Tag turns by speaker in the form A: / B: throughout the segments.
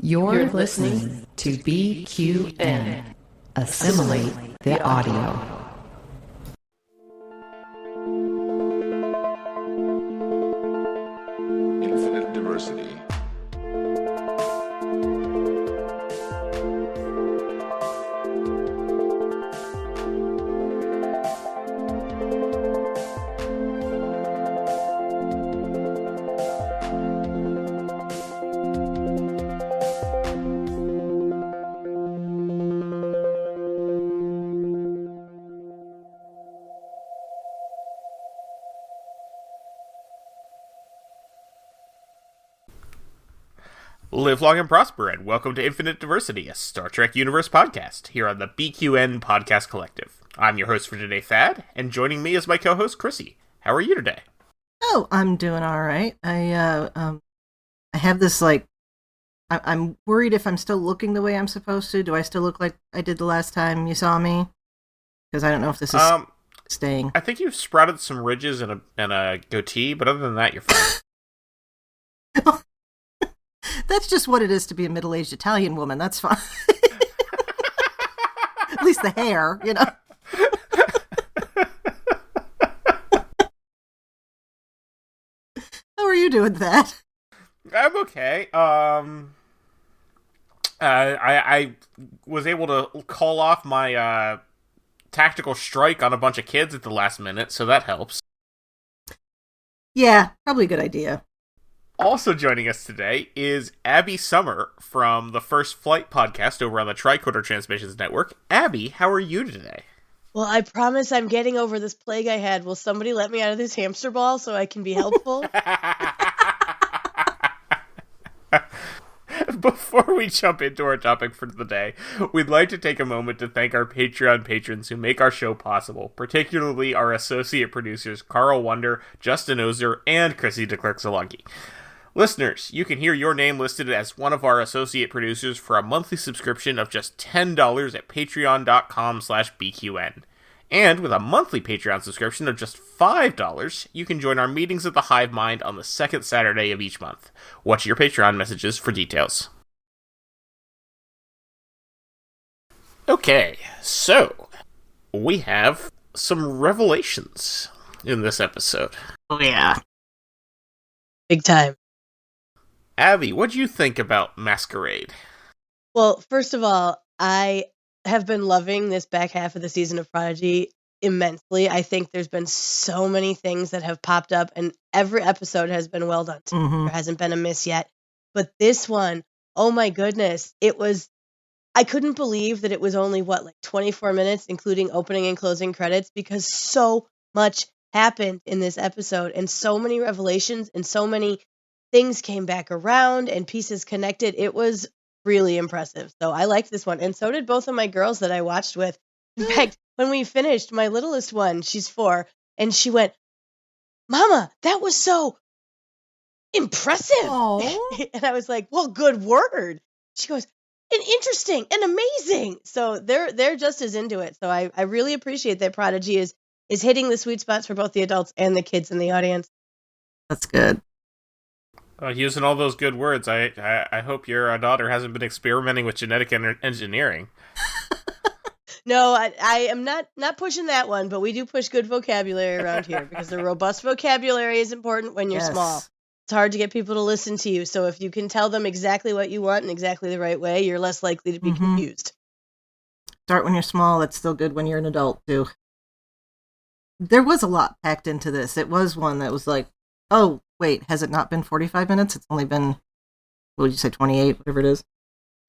A: You're listening to BQN. Assimilate the audio.
B: Infinite diversity.
C: Live long and prosper, and welcome to Infinite Diversity, a Star Trek Universe podcast, here on the BQN Podcast Collective. I'm your host for today, Thad, and joining me is my co-host, Chrissie. How are you today?
D: Oh, I'm doing all right. I have this, I'm worried if I'm still looking the way I'm supposed to. Do I still look like I did the last time you saw me? Because I don't know if this is staying.
C: I think you've sprouted some ridges and a goatee, but other than that, you're fine.
D: That's just what it is to be a middle-aged Italian woman. That's fine. At least the hair, you know. How are you doing that?
C: I'm okay. I was able to call off my tactical strike on a bunch of kids at the last minute, so that helps.
D: Yeah, probably a good idea.
C: Also joining us today is Abby Sommer from the First Flight podcast over on the Tricorder Transmissions Network. Abby, how are you today?
E: Well, I promise I'm getting over this plague I had. Will somebody let me out of this hamster ball so I can be helpful?
C: Before we jump into our topic for the day, we'd like to take a moment to thank our Patreon patrons who make our show possible, particularly our associate producers Carl Wonder, Justin Oser, and Chrissie De Clerck-Szilagyi. Listeners, you can hear your name listed as one of our associate producers for a monthly subscription of just $10 at patreon.com/BQN. And with a monthly Patreon subscription of just $5, you can join our meetings at the Hive Mind on the second Saturday of each month. Watch your Patreon messages for details. Okay, so we have some revelations in this episode.
D: Oh, yeah.
E: Big time.
C: Abby, what do you think about Masquerade?
E: Well, first of all, I have been loving this back half of the season of Prodigy immensely. I think there's been so many things that have popped up, and every episode has been well done.
D: Mm-hmm.
E: There hasn't been a miss yet. But this one, oh my goodness, I couldn't believe that it was only, 24 minutes, including opening and closing credits, because so much happened in this episode, and so many revelations, and so many things came back around, and pieces connected. It was really impressive. So I liked this one, and so did both of my girls that I watched with. In fact, when we finished, my littlest one, she's 4, and she went, "Mama, that was so impressive." And I was like, "Well, good word." She goes, "And interesting and amazing." So they're just as into it. So I really appreciate that Prodigy is hitting the sweet spots for both the adults and the kids in the audience.
D: That's good.
C: Using all those good words, I hope your daughter hasn't been experimenting with genetic engineering.
E: No, I am not pushing that one, but we do push good vocabulary around here because the robust vocabulary is important when you're small. It's hard to get people to listen to you, so if you can tell them exactly what you want in exactly the right way, you're less likely to be confused.
D: Start when you're small. That's still good when you're an adult, too. There was a lot packed into this. It was one that was like, oh, wait, has it not been 45 minutes? It's only been, what would you say, 28, whatever it is?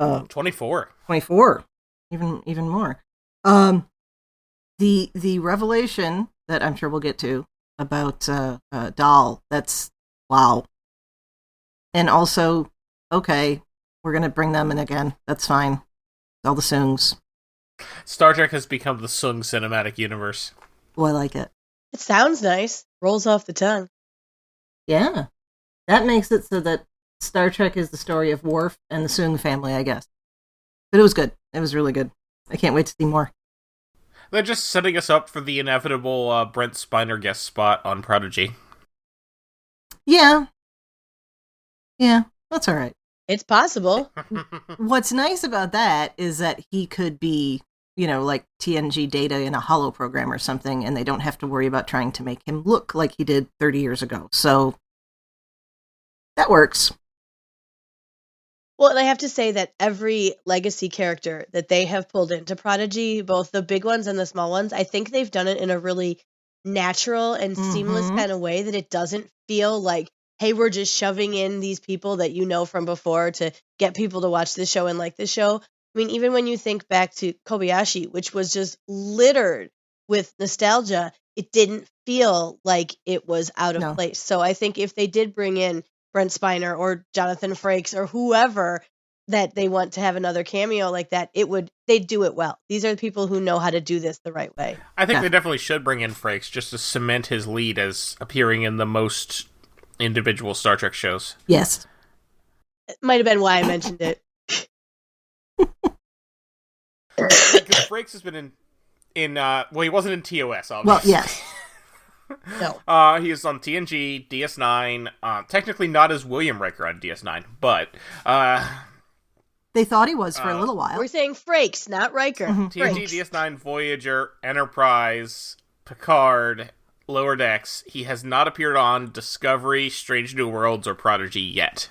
C: 24.
D: 24, even more. The revelation that I'm sure we'll get to about Doll, that's, wow. And also, okay, we're going to bring them in again. That's fine. All the Soongs.
C: Star Trek has become the Soong cinematic universe.
D: Oh, I like it.
E: It sounds nice. Rolls off the tongue.
D: Yeah. That makes it so that Star Trek is the story of Worf and the Soong family, I guess. But it was good. It was really good. I can't wait to see more.
C: They're just setting us up for the inevitable Brent Spiner guest spot on Prodigy.
D: Yeah. Yeah, that's all right.
E: It's possible.
D: What's nice about that is that he could be, like TNG Data in a holo program or something, and they don't have to worry about trying to make him look like he did 30 years ago. So that works.
E: Well, and I have to say that every legacy character that they have pulled into Prodigy, both the big ones and the small ones, I think they've done it in a really natural and seamless kind of way that it doesn't feel like, hey, we're just shoving in these people that you know from before to get people to watch the show and like the show. I mean, even when you think back to Kobayashi, which was just littered with nostalgia, it didn't feel like it was out of place. So I think if they did bring in Brent Spiner or Jonathan Frakes or whoever that they want to have another cameo like that, they'd do it well. These are the people who know how to do this the right way.
C: I think they definitely should bring in Frakes just to cement his lead as appearing in the most individual Star Trek shows.
D: Yes.
E: It might have been why I mentioned it.
C: Because Frakes has been in well, he wasn't in TOS, obviously.
D: Well, yes.
E: No.
C: He is on TNG, DS9, technically not as William Riker on DS9, but
D: they thought he was for a little while.
E: We're saying Frakes, not Riker.
C: TNG, DS9, Voyager, Enterprise, Picard, Lower Decks. He has not appeared on Discovery, Strange New Worlds, or Prodigy yet.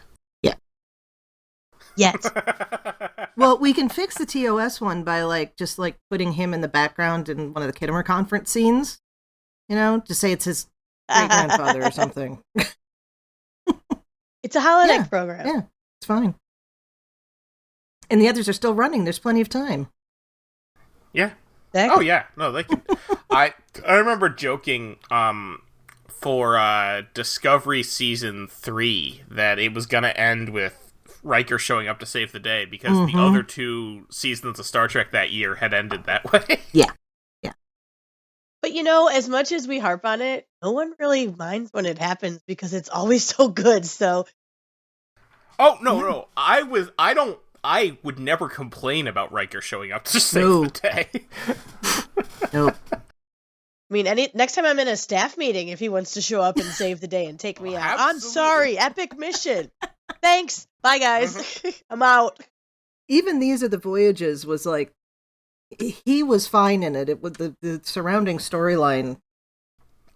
E: Yet.
D: Well, we can fix the TOS one by just putting him in the background in one of the Kittimer conference scenes. Just say it's his great grandfather or something.
E: It's a holodeck program.
D: Yeah, it's fine. And the others are still running. There's plenty of time.
C: Yeah.
E: Exactly.
C: Oh yeah. No, they can. I remember joking for Discovery season 3 that it was gonna end with Riker showing up to save the day because the other 2 seasons of Star Trek that year had ended that way.
D: Yeah.
E: But as much as we harp on it, no one really minds when it happens because it's always so good. So.
C: Oh no! I would never complain about Riker showing up to save the day.
D: Nope.
E: I mean, next time I'm in a staff meeting, if he wants to show up and save the day and take me out,
C: Absolutely.
E: I'm sorry, epic mission. Thanks, bye guys, I'm out.
D: Even These Are the Voyages was he was fine in it. It was the surrounding storyline.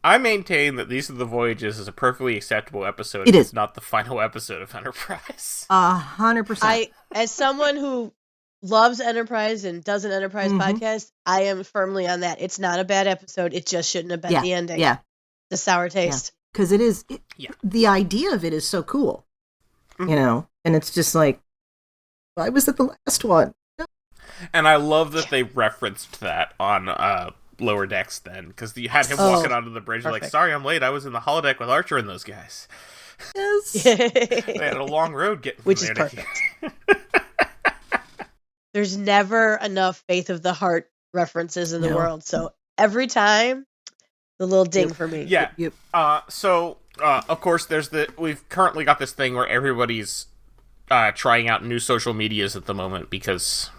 C: I maintain that These Are the Voyages is a perfectly acceptable episode.
D: It is
C: not the final episode of Enterprise.
D: 100%.
E: As someone who loves Enterprise and does an Enterprise podcast, I am firmly on that. It's not a bad episode. It just shouldn't have been the ending.
D: Yeah.
E: The sour taste.
D: Because it is, the idea of it is so cool, and it's just why was it the last one?
C: And I love that they referenced that on Lower Decks then, because you had him walking onto the bridge sorry I'm late, I was in the holodeck with Archer and those guys.
D: Yes.
C: They had a long road getting
E: Which
C: from
E: is
C: there
E: perfect. There's never enough Faith of the Heart references in the world, so every time, the little ding for me.
C: Yeah. Yep. So, of course, we've currently got this thing where everybody's trying out new social medias at the moment because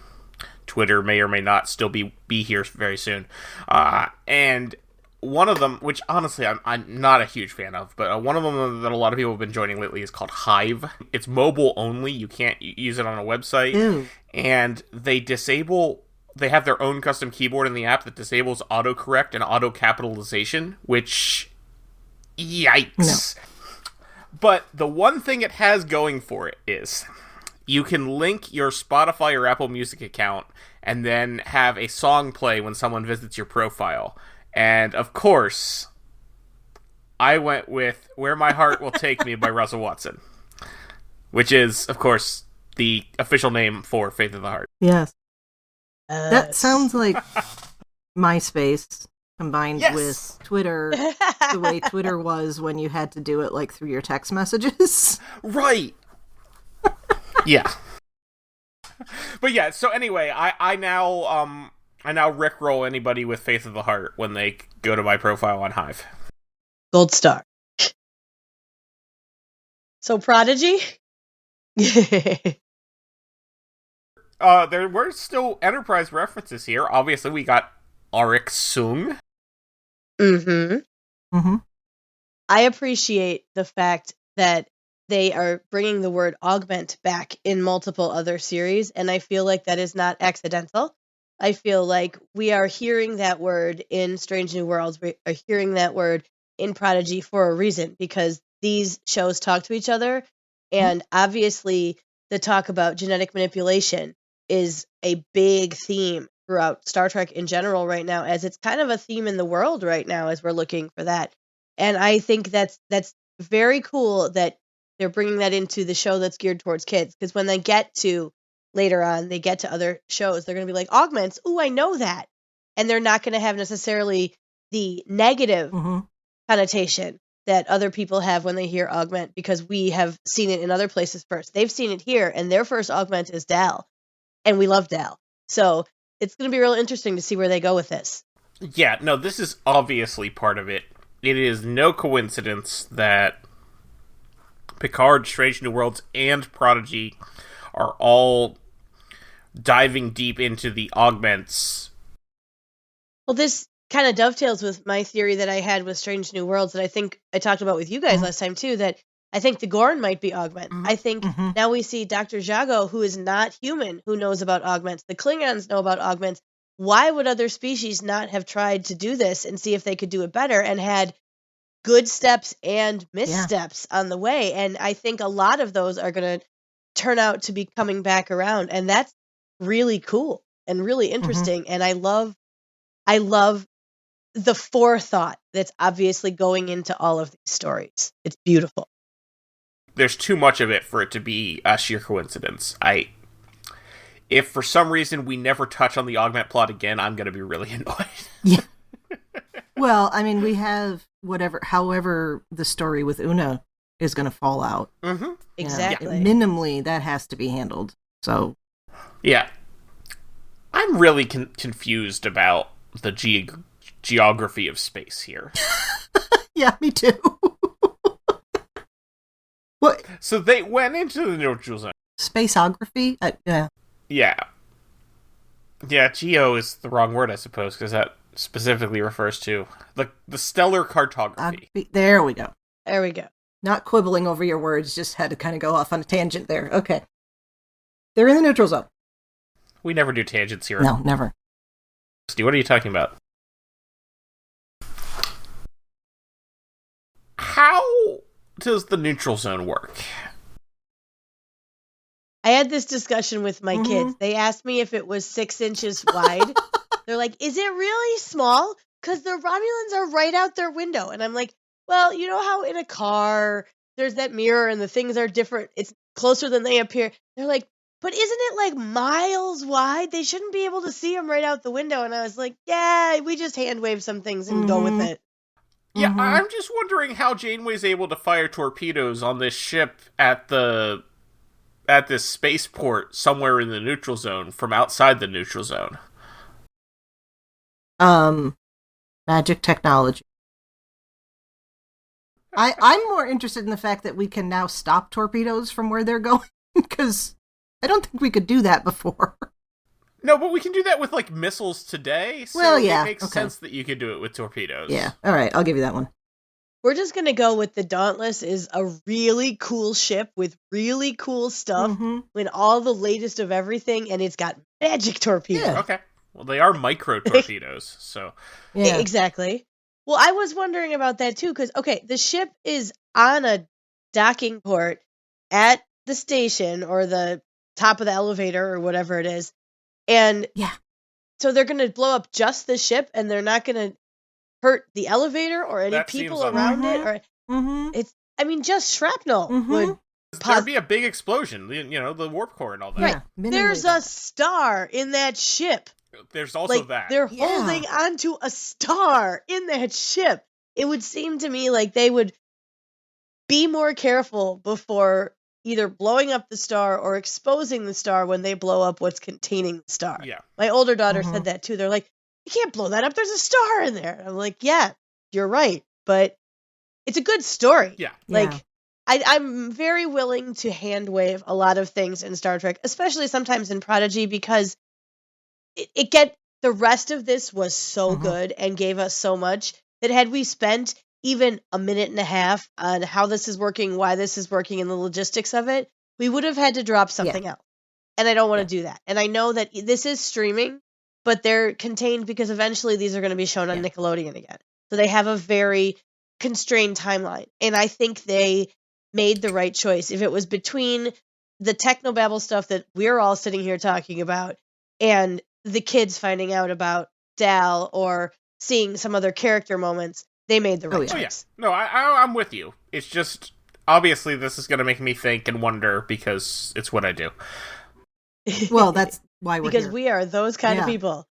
C: Twitter may or may not still be here very soon. And one of them, which honestly I'm not a huge fan of, but one of them that a lot of people have been joining lately is called Hive. It's mobile only. You can't use it on a website. Ew. And they have their own custom keyboard in the app that disables autocorrect and auto capitalization, which, yikes. No. But the one thing it has going for it is you can link your Spotify or Apple Music account and then have a song play when someone visits your profile. And, of course, I went with Where My Heart Will Take Me by Russell Watson, which is, of course, the official name for Faith of the Heart.
D: Yes. That sounds like MySpace combined with Twitter, the way Twitter was when you had to do it through your text messages.
C: Right. Yeah. But yeah, so anyway, I now rickroll anybody with Faith of the Heart when they go to my profile on Hive.
E: Gold star. So Prodigy?
C: There were still Enterprise references here. Obviously, we got Arik Sung.
E: I appreciate the fact that they are bringing the word augment back in multiple other series, and I feel like that is not accidental. I feel like we are hearing that word in Strange New Worlds. We are hearing that word in Prodigy for a reason, because these shows talk to each other, and obviously the talk about genetic manipulation is a big theme throughout Star Trek in general right now, as it's kind of a theme in the world right now as we're looking for that. And I think that's very cool that they're bringing that into the show that's geared towards kids, because when they get to later on, they get to other shows, they're going to be like, augments, ooh, I know that. And they're not going to have necessarily the negative connotation that other people have when they hear augment, because we have seen it in other places first. They've seen it here, and their first augment is Dal, and we love Dal. So it's going to be real interesting to see where they go with this.
C: Yeah, no, this is obviously part of it. It is no coincidence that Picard, Strange New Worlds, and Prodigy are all diving deep into the augments.
E: Well, this kind of dovetails with my theory that I had with Strange New Worlds that I think I talked about with you guys last time too, that I think the Gorn might be augment. I think now we see Dr. Zhago, who is not human, who knows about augments. The Klingons know about augments. Why would other species not have tried to do this and see if they could do it better, and had good steps and missteps on the way? And I think a lot of those are going to turn out to be coming back around, and that's really cool and really interesting. And I love the forethought that's obviously going into all of these stories. It's beautiful.
C: There's too much of it for it to be a sheer coincidence. If for some reason we never touch on the augment plot again, I'm going to be really annoyed.
D: Yeah. Well, I mean, we have however the story with Una is going to fall out.
E: Exactly.
D: Minimally, that has to be handled. So,
C: yeah. I'm really confused about the geography of space here.
D: Yeah, me too. What?
C: So they went into the neutral zone.
D: Spaceography? Yeah.
C: Yeah. Yeah, geo is the wrong word, I suppose, because that specifically refers to the stellar cartography.
D: There we go.
E: There we go.
D: Not quibbling over your words, just had to kind of go off on a tangent there. Okay. They're in the neutral zone.
C: We never do tangents here.
D: No, never.
C: What are you talking about? How does the neutral zone work?
E: I had this discussion with my kids. They asked me if it was 6 inches wide. They're like, is it really small? Because the Romulans are right out their window. And I'm like, well, you know how in a car there's that mirror and the things are different. It's closer than they appear. They're like, but isn't it like miles wide? They shouldn't be able to see them right out the window. And I was like, yeah, we just hand wave some things and go with it.
C: Yeah, I'm just wondering how Janeway's able to fire torpedoes on this ship at this spaceport somewhere in the neutral zone from outside the neutral zone.
D: Magic technology. I'm more interested in the fact that we can now stop torpedoes from where they're going, because I don't think we could do that before.
C: No, but we can do that with, like, missiles today, so
D: well, yeah,
C: it makes sense that you could do it with torpedoes.
D: Yeah, all right, I'll give you that one.
E: We're just going to go with the Dauntless is a really cool ship with really cool stuff, with all the latest of everything, and it's got magic torpedoes.
D: Yeah.
C: Okay. Well, they are micro torpedoes, so...
E: Yeah. Exactly. Well, I was wondering about that, too, because, okay, the ship is on a docking port at the station, or the top of the elevator, or whatever it is, and so they're going to blow up just the ship, and they're not going to hurt the elevator or any people around it, or it's, I mean, just shrapnel would
C: there'd be a big explosion, you know, the warp core and all that.
E: Right. There's a star in that ship.
C: There's also that.
E: They're holding onto a star in that ship. It would seem to me like they would be more careful before either blowing up the star or exposing the star when they blow up what's containing the star.
C: Yeah.
E: My older daughter said that too. They're like, you can't blow that up. There's a star in there. I'm like, yeah, you're right. But it's a good story.
C: Yeah.
E: Like, I'm very willing to hand wave a lot of things in Star Trek, especially sometimes in Prodigy, because the rest of this was so good and gave us so much that had we spent even a minute and a half on how this is working, why this is working, and the logistics of it, we would have had to drop something else. And I don't want to do that. And I know that this is streaming, but they're contained because eventually these are going to be shown on Nickelodeon again. So they have a very constrained timeline. And I think they made the right choice. If it was between the technobabble stuff that we're all sitting here talking about and the kids finding out about Dal or seeing some other character moments, they made the right choice.
C: No, I'm with you. It's just, obviously this is going to make me think and wonder because it's what I do.
D: Well, that's why we're
E: because
D: here.
E: We are those kind of people.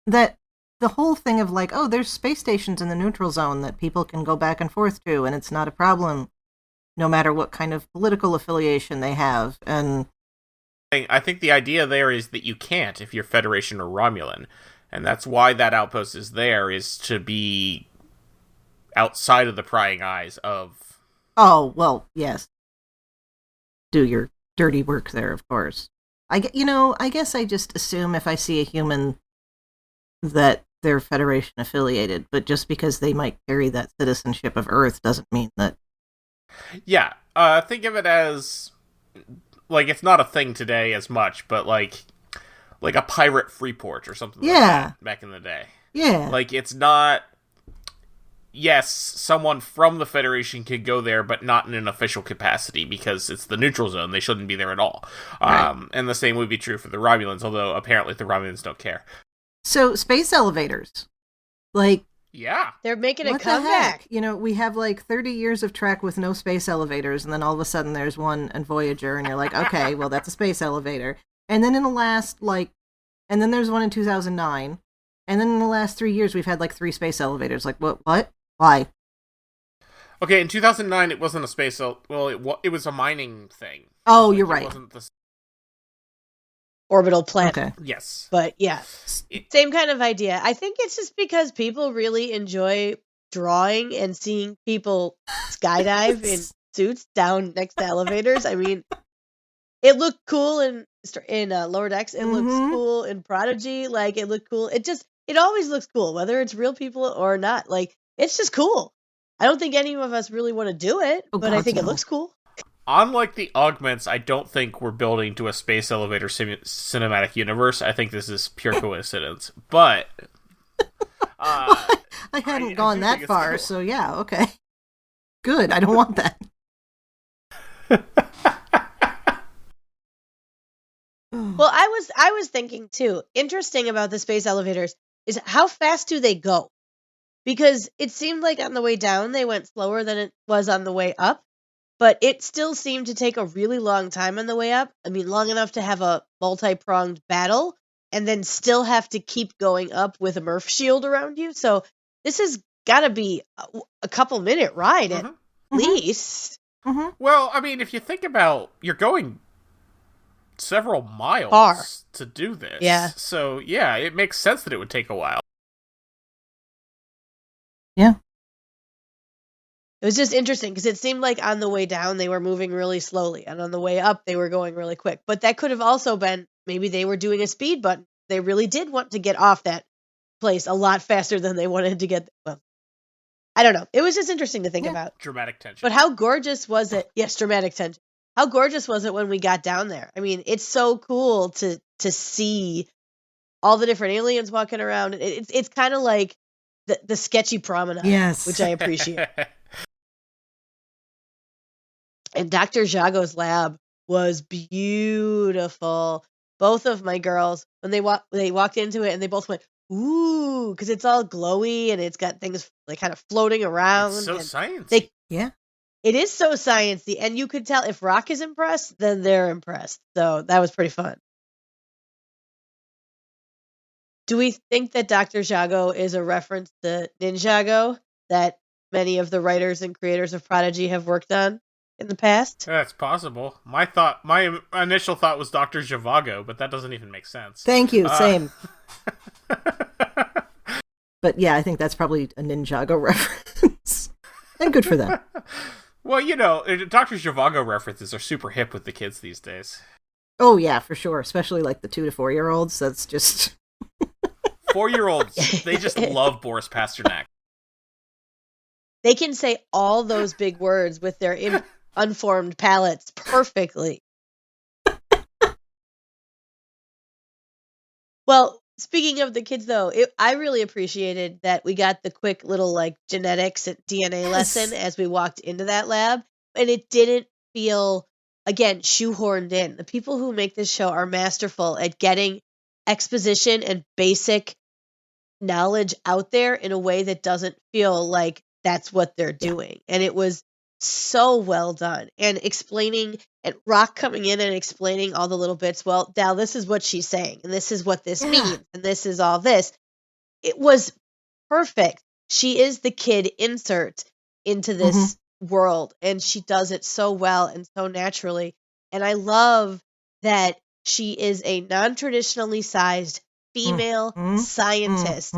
D: That the whole thing of like, oh, there's space stations in the neutral zone that people can go back and forth to, and it's not a problem, no matter what kind of political affiliation they have. And
C: I think the idea there is that you can't if you're Federation or Romulan, and that's why that outpost is there, is to be outside of the prying eyes of.
D: Oh well, yes. Do your dirty work there, of course. I guess I just assume if I see a human that they're Federation affiliated, but just because they might carry that citizenship of Earth doesn't mean that.
C: Yeah, think of it as, like, it's not a thing today as much, but like a pirate Freeport or something like that back in the day.
D: Yeah.
C: Like, it's not. Yes, someone from the Federation could go there, but not in an official capacity, because it's the neutral zone. They shouldn't be there at all. Right. And the same would be true for the Romulans, although apparently the Romulans don't care.
D: So, space elevators. Like...
C: Yeah.
E: They're making a
D: what
E: comeback.
D: The heck? We have like 30 years of Trek with no space elevators, and then all of a sudden there's one in Voyager, and you're like, okay, well, that's a space elevator. And then in the last, and then there's one in 2009. And then in the last 3 years, we've had like 3 space elevators. Like, what? Why?
C: Okay, in 2009, it wasn't a space... Well, it was a mining thing.
D: Oh, you're right.
C: It wasn't the...
E: Orbital planet.
D: Okay.
C: Yes.
E: But, yeah. Same kind of idea. I think it's just because people really enjoy drawing and seeing people skydive in suits down next to elevators. I mean, it looked cool in Lower Decks. It looks cool in Prodigy. Like, it looked cool. It always looks cool, whether it's real people or not. Like, it's just cool. I don't think any of us really want to do it, but I think it looks cool.
C: Unlike the augments, I don't think we're building to a space elevator cinematic universe. I think this is pure coincidence. But
D: I hadn't gone that far, cool. So yeah, okay. Good, I don't want that.
E: Well, I was thinking too, interesting about the space elevators is how fast do they go? Because it seemed like on the way down they went slower than it was on the way up, but it still seemed to take a really long time on the way up. I mean, long enough to have a multi-pronged battle and then still have to keep going up with a Murph shield around you. So this has got to be a couple minute ride at least.
D: Mm-hmm.
C: Well, I mean, if you think about, you're going several miles to do this.
E: Yeah.
C: So, yeah, it makes sense that it would take a while.
D: Yeah.
E: It was just interesting because it seemed like on the way down they were moving really slowly, and on the way up they were going really quick. But that could have also been maybe they were doing a speed button. They really did want to get off that place a lot faster than they wanted to get. Well, I don't know. It was just interesting to think about.
C: Dramatic tension.
E: But how gorgeous was it? Yes, dramatic tension. How gorgeous was it when we got down there? I mean, it's so cool to see all the different aliens walking around. It's kind of like the sketchy promenade,
D: yes,
E: which I appreciate. And Dr. Zhago's lab was beautiful. Both of my girls, when they walked into it, and they both went, ooh, because it's all glowy and it's got things like kind of floating around.
C: It's so sciencey.
D: Yeah.
E: It is so sciencey, and you could tell if Rock is impressed, then they're impressed. So that was pretty fun. Do we think that Dr. Zhago is a reference to Ninjago that many of the writers and creators of Prodigy have worked on in the past?
C: That's possible. My initial thought was Dr. Zhivago, but that doesn't even make sense.
D: Thank you, same. But yeah, I think that's probably a Ninjago reference. And good for them.
C: Well, Dr. Zhivago references are super hip with the kids these days.
D: Oh yeah, for sure. Especially like the 2 to 4 year olds. That's just
C: 4-year-olds, they just love Boris Pasternak.
E: They can say all those big words with their unformed palates perfectly. Well, speaking of the kids, though, I really appreciated that we got the quick little like genetics and DNA lesson as we walked into that lab, and it didn't feel, again, shoehorned in. The people who make this show are masterful at getting exposition and basic knowledge out there in a way that doesn't feel like that's what they're doing. And it was so well done. And explaining, and Rock coming in and explaining all the little bits. Well, Dal, this is what she's saying, and this is what this means, and this is all this. It was perfect. She is the kid insert into this world, and she does it so well and so naturally. And I love that she is a non-traditionally sized female scientist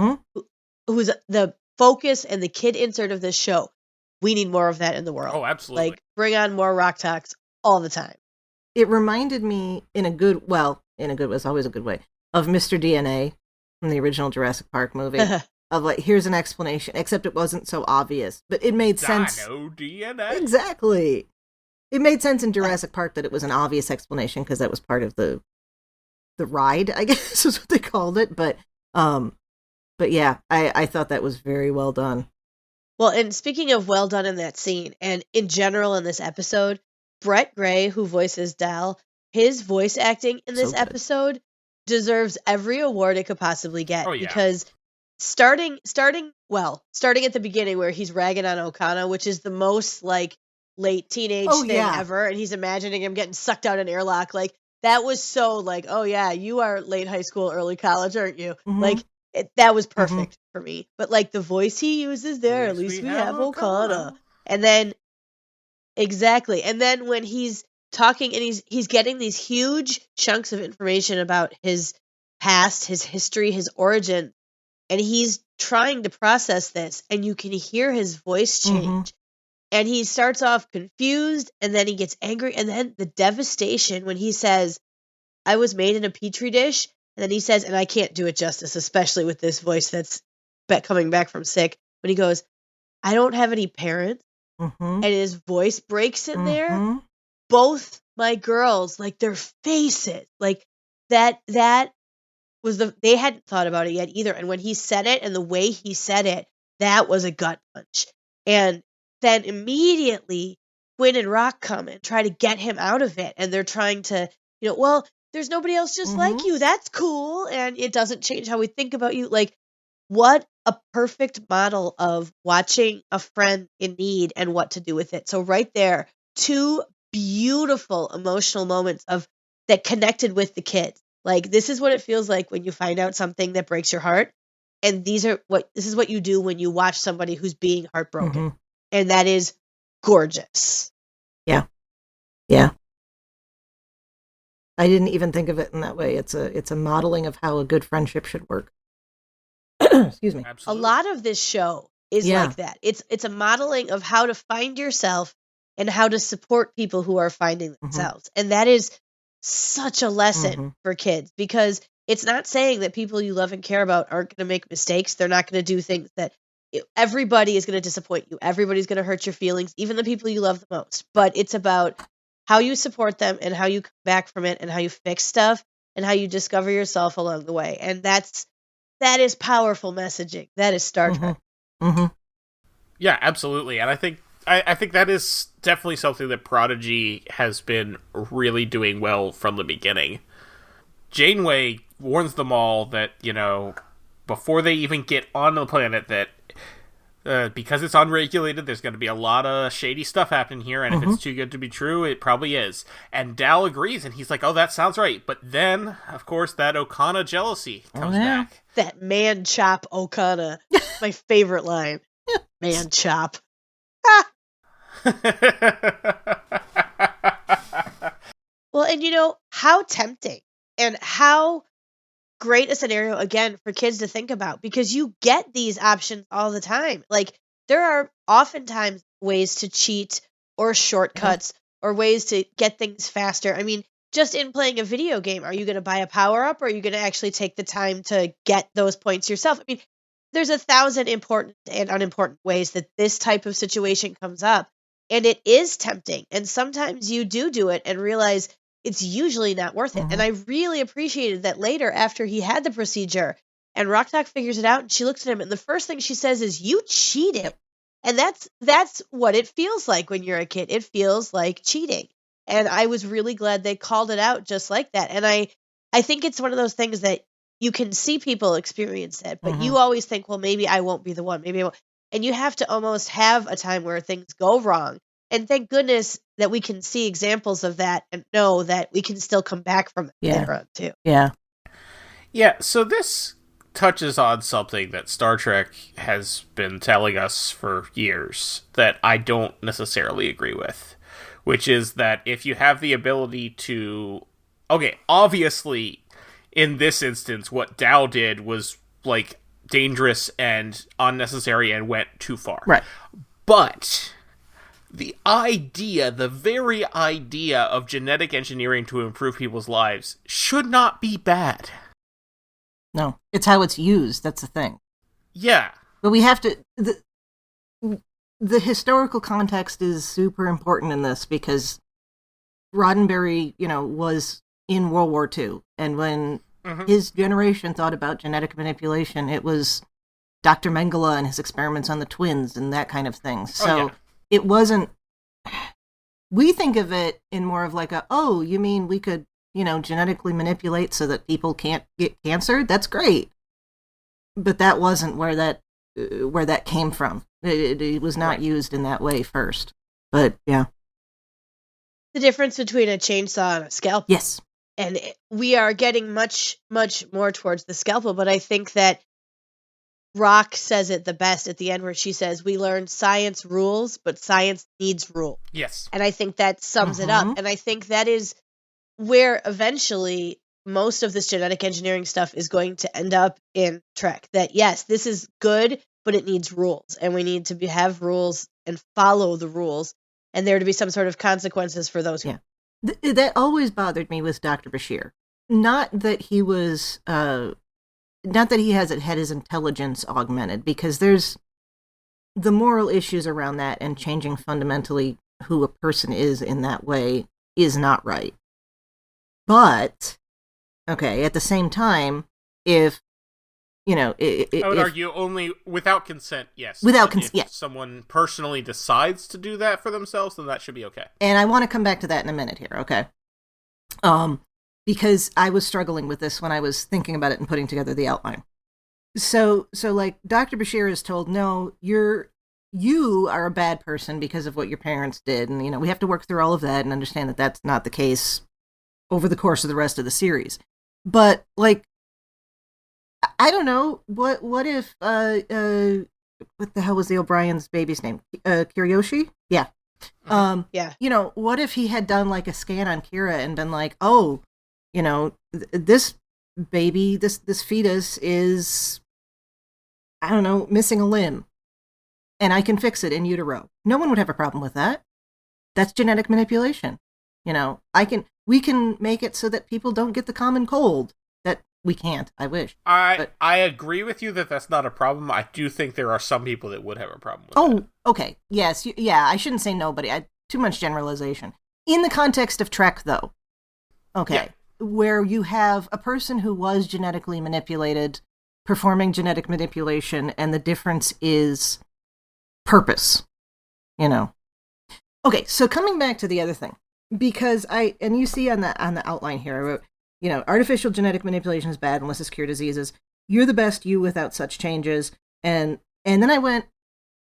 E: who's the focus and the kid insert of this show. We need more of that in the world.
C: Oh, absolutely.
E: Like, bring on more Rock Talks all the time.
D: It reminded me in a good way, it's always a good way, of Mr. DNA from the original Jurassic Park movie. Of like, here's an explanation, except it wasn't so obvious, but it made sense.
C: Dino DNA?
D: Exactly. It made sense in Jurassic Park that it was an obvious explanation because that was part of the ride, I guess is what they called it. But yeah, I thought that was very well done.
E: Well, and speaking of well done in that scene, and in general in this episode, Brett Gray, who voices Dal, his voice acting in this episode deserves every award it could possibly get.
C: Oh, yeah.
E: Because starting at the beginning where he's ragging on Okana, which is the most like late teenage thing ever, and he's imagining him getting sucked out an airlock, like that was so like, oh yeah, you are late high school, early college, aren't you? Like that was perfect for me. But like the voice he uses there, at least we have Okana. And then exactly. And then when he's talking and he's getting these huge chunks of information about his past, his history, his origin, and he's trying to process this, and you can hear his voice change. And he starts off confused, and then he gets angry, and then the devastation when he says, I was made in a petri dish. And then he says, and I can't do it justice, especially with this voice that's coming back from sick, when he goes, I don't have any parents. And his voice breaks in there. Both my girls, like their faces, like that was they hadn't thought about it yet either. And when he said it and the way he said it, that was a gut punch. And then immediately Quinn and Rock come and try to get him out of it. And they're trying to, well, there's nobody else just like you. That's cool. And it doesn't change how we think about you. Like, what a perfect model of watching a friend in need and what to do with it. So right there, two beautiful emotional moments that connected with the kids. Like, this is what it feels like when you find out something that breaks your heart. And this is what you do when you watch somebody who's being heartbroken. And that is gorgeous.
D: Yeah. Yeah. I didn't even think of it in that way. It's a modeling of how a good friendship should work. Excuse me.
C: Absolutely.
E: A lot of this show is like that. It's a modeling of how to find yourself and how to support people who are finding themselves. And that is such a lesson for kids, because it's not saying that people you love and care about aren't going to make mistakes. They're not going to do things that everybody is going to disappoint you. Everybody's going to hurt your feelings, even the people you love the most. But it's about how you support them and how you come back from it and how you fix stuff and how you discover yourself along the way. And that is powerful messaging. That is Star Trek.
C: Yeah, absolutely. And I think that is definitely something that Prodigy has been really doing well from the beginning. Janeway warns them all that, before they even get on the planet, that because it's unregulated, there's going to be a lot of shady stuff happening here, and if it's too good to be true, it probably is. And Dal agrees, and he's like, oh, that sounds right. But then, of course, that Okana jealousy comes back.
E: That man chop Okana. My favorite line. Man chop. Well, and how tempting and how great a scenario, again, for kids to think about, because you get these options all the time. Like, there are oftentimes ways to cheat or shortcuts or ways to get things faster. I mean, just in playing a video game, are you going to buy a power-up, or are you going to actually take the time to get those points yourself? I mean, there's 1,000 important and unimportant ways that this type of situation comes up, and it is tempting. And sometimes you do it and realize it's usually not worth it. And I really appreciated that later, after he had the procedure, and Raktak figures it out, and she looks at him, and the first thing she says is, "You cheated." And that's what it feels like when you're a kid. It feels like cheating. And I was really glad they called it out just like that. And I think it's one of those things that you can see people experience it, but you always think, well, maybe I won't be the one. Maybe I won't. And you have to almost have a time where things go wrong. And thank goodness that we can see examples of that and know that we can still come back from it later on, too.
D: Yeah.
C: Yeah, so this touches on something that Star Trek has been telling us for years that I don't necessarily agree with, which is that if you have the ability to... Okay, obviously, in this instance, what Dow did was, like, dangerous and unnecessary and went too far.
D: Right.
C: But the very idea of genetic engineering to improve people's lives should not be bad.
D: No, it's how it's used. That's the thing.
C: Yeah.
D: But we have to... The historical context is super important in this because Roddenberry, was in World War II. And when his generation thought about genetic manipulation, it was Dr. Mengele and his experiments on the twins and that kind of thing. So it wasn't... We think of it in more of like you mean we could, genetically manipulate so that people can't get cancer? That's great. But that wasn't where that came from. It was not used in that way first. But, yeah.
E: The difference between a chainsaw and a scalpel.
D: Yes.
E: And we are getting much, much more towards the scalpel, but I think that Rock says it the best at the end where she says, we learn science rules, but science needs rules.
C: Yes.
E: And I think that sums it up. And I think that is where eventually most of this genetic engineering stuff is going to end up in Trek. That, yes, this is good, but it needs rules. And we need to have rules and follow the rules. And there to be some sort of consequences for those who...
D: Yeah. That always bothered me with Dr. Bashir. Not that he was... Not that he hasn't had his intelligence augmented, because there's the moral issues around that, and changing fundamentally who a person is in that way is not right. But, okay, at the same time, if, I
C: would argue only without consent, yes.
D: Without consent,
C: if someone personally decides to do that for themselves, then that should be okay.
D: And I want to come back to that in a minute here, okay? Because I was struggling with this when I was thinking about it and putting together the outline. So like Dr. Bashir is told, no, you are a bad person because of what your parents did. And, we have to work through all of that and understand that that's not the case over the course of the rest of the series. But like, I don't know, what if, what the hell was the O'Brien's baby's name? Kiriyoshi? Yeah. What if he had done like a scan on Kira and been like, this baby, this fetus is, I don't know, missing a limb, and I can fix it in utero. No one would have a problem with that. That's genetic manipulation. We can make it so that people don't get the common cold. That we can't, I wish.
C: I agree with you that that's not a problem. I do think there are some people that would have a problem with that.
D: Oh, okay. Yes, I shouldn't say nobody. Too much generalization. In the context of Trek, though, okay, where you have a person who was genetically manipulated, performing genetic manipulation, and the difference is purpose, Okay, so coming back to the other thing, because and you see on the outline here, I wrote, artificial genetic manipulation is bad unless it's cure diseases. You're the best you without such changes. And then I went,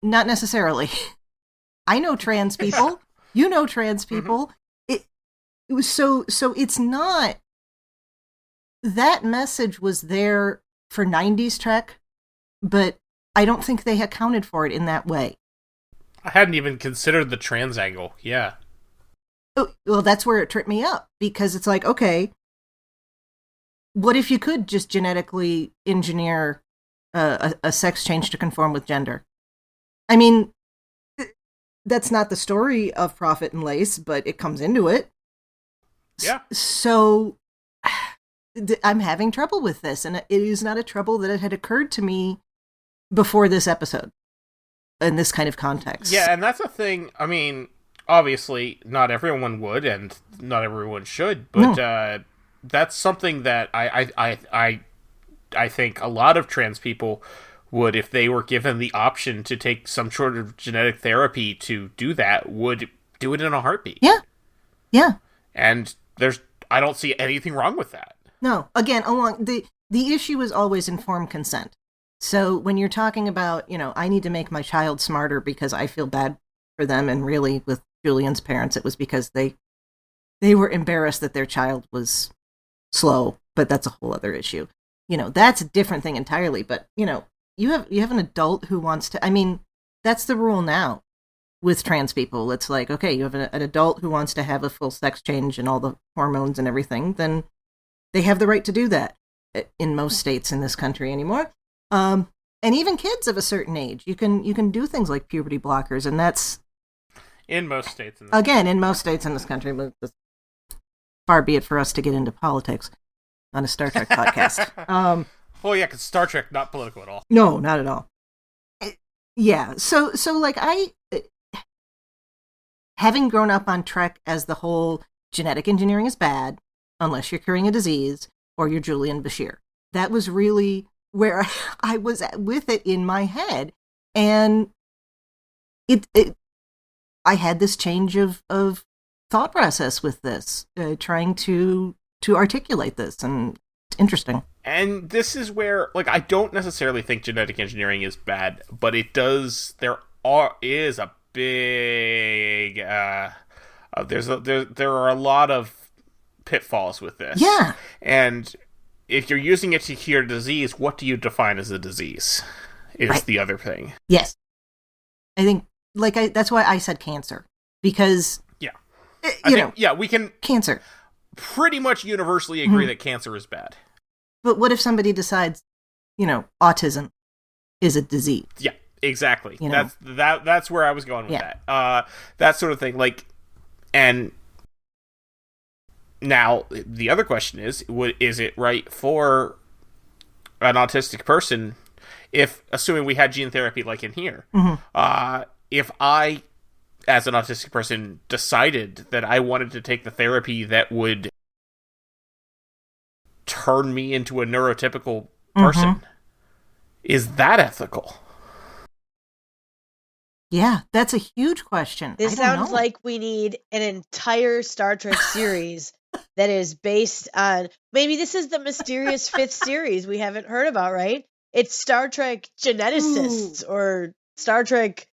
D: not necessarily. I know trans people. You know trans people. It was so it's not... That message was there for 90s Trek, but I don't think they accounted for it in that way.
C: I hadn't even considered the trans angle. Yeah.
D: Oh, well, that's where it tripped me up, because it's like, okay, what if you could just genetically engineer a sex change to conform with gender? I mean, that's not the story of Prophet and Lace, but it comes into it.
C: Yeah.
D: So I'm having trouble with this, and it is not a trouble that had occurred to me before this episode in this kind of context.
C: Yeah, and that's a thing. I mean, obviously, not everyone would, and not everyone should, but that's something that I think a lot of trans people would, if they were given the option to take some sort of genetic therapy to do that, would do it in a heartbeat.
D: Yeah. Yeah.
C: And I don't see anything wrong with that.
D: No. Again, the issue is always informed consent. So when you're talking about, I need to make my child smarter because I feel bad for them, and really with Julian's parents, it was because they were embarrassed that their child was slow, but that's a whole other issue. That's a different thing entirely. But, you have an adult who wants to, I mean, that's the rule now with trans people. It's like, okay, you have an adult who wants to have a full sex change and all the hormones and everything, then they have the right to do that in most states in this country anymore. And even kids of a certain age, you can do things like puberty blockers, and that's
C: in most states.
D: In most states in this country. But far be it for us to get into politics on a Star Trek podcast.
C: Well, yeah, because Star Trek, not political at all.
D: No, not at all. Yeah, so like having grown up on Trek as the whole genetic engineering is bad, unless you're curing a disease or you're Julian Bashir. That was really where I was with it in my head. And I had this change of thought process with this, trying to articulate this, and it's interesting.
C: And this is where, I don't necessarily think genetic engineering is bad, but it does. There is a big. There are a lot of pitfalls with this.
D: Yeah.
C: And if you're using it to cure disease, what do you define as a disease? Is right. The other thing.
D: Yes. I think, that's why I said cancer, because.
C: Yeah. We can.
D: Cancer.
C: Pretty much universally agree that cancer is bad.
D: But what if somebody decides, autism is a disease?
C: Yeah, exactly. That's where I was going with that. That sort of thing. And now the other question is it right for an autistic person, if, assuming we had gene therapy like in here, if I, as an autistic person, decided that I wanted to take the therapy that would turn me into a neurotypical person, is that ethical?
D: Yeah, that's a huge question.
E: This sounds like we need an entire Star Trek series that is based on, maybe this is the mysterious fifth series we haven't heard about, right? It's Star Trek geneticists or Star Trek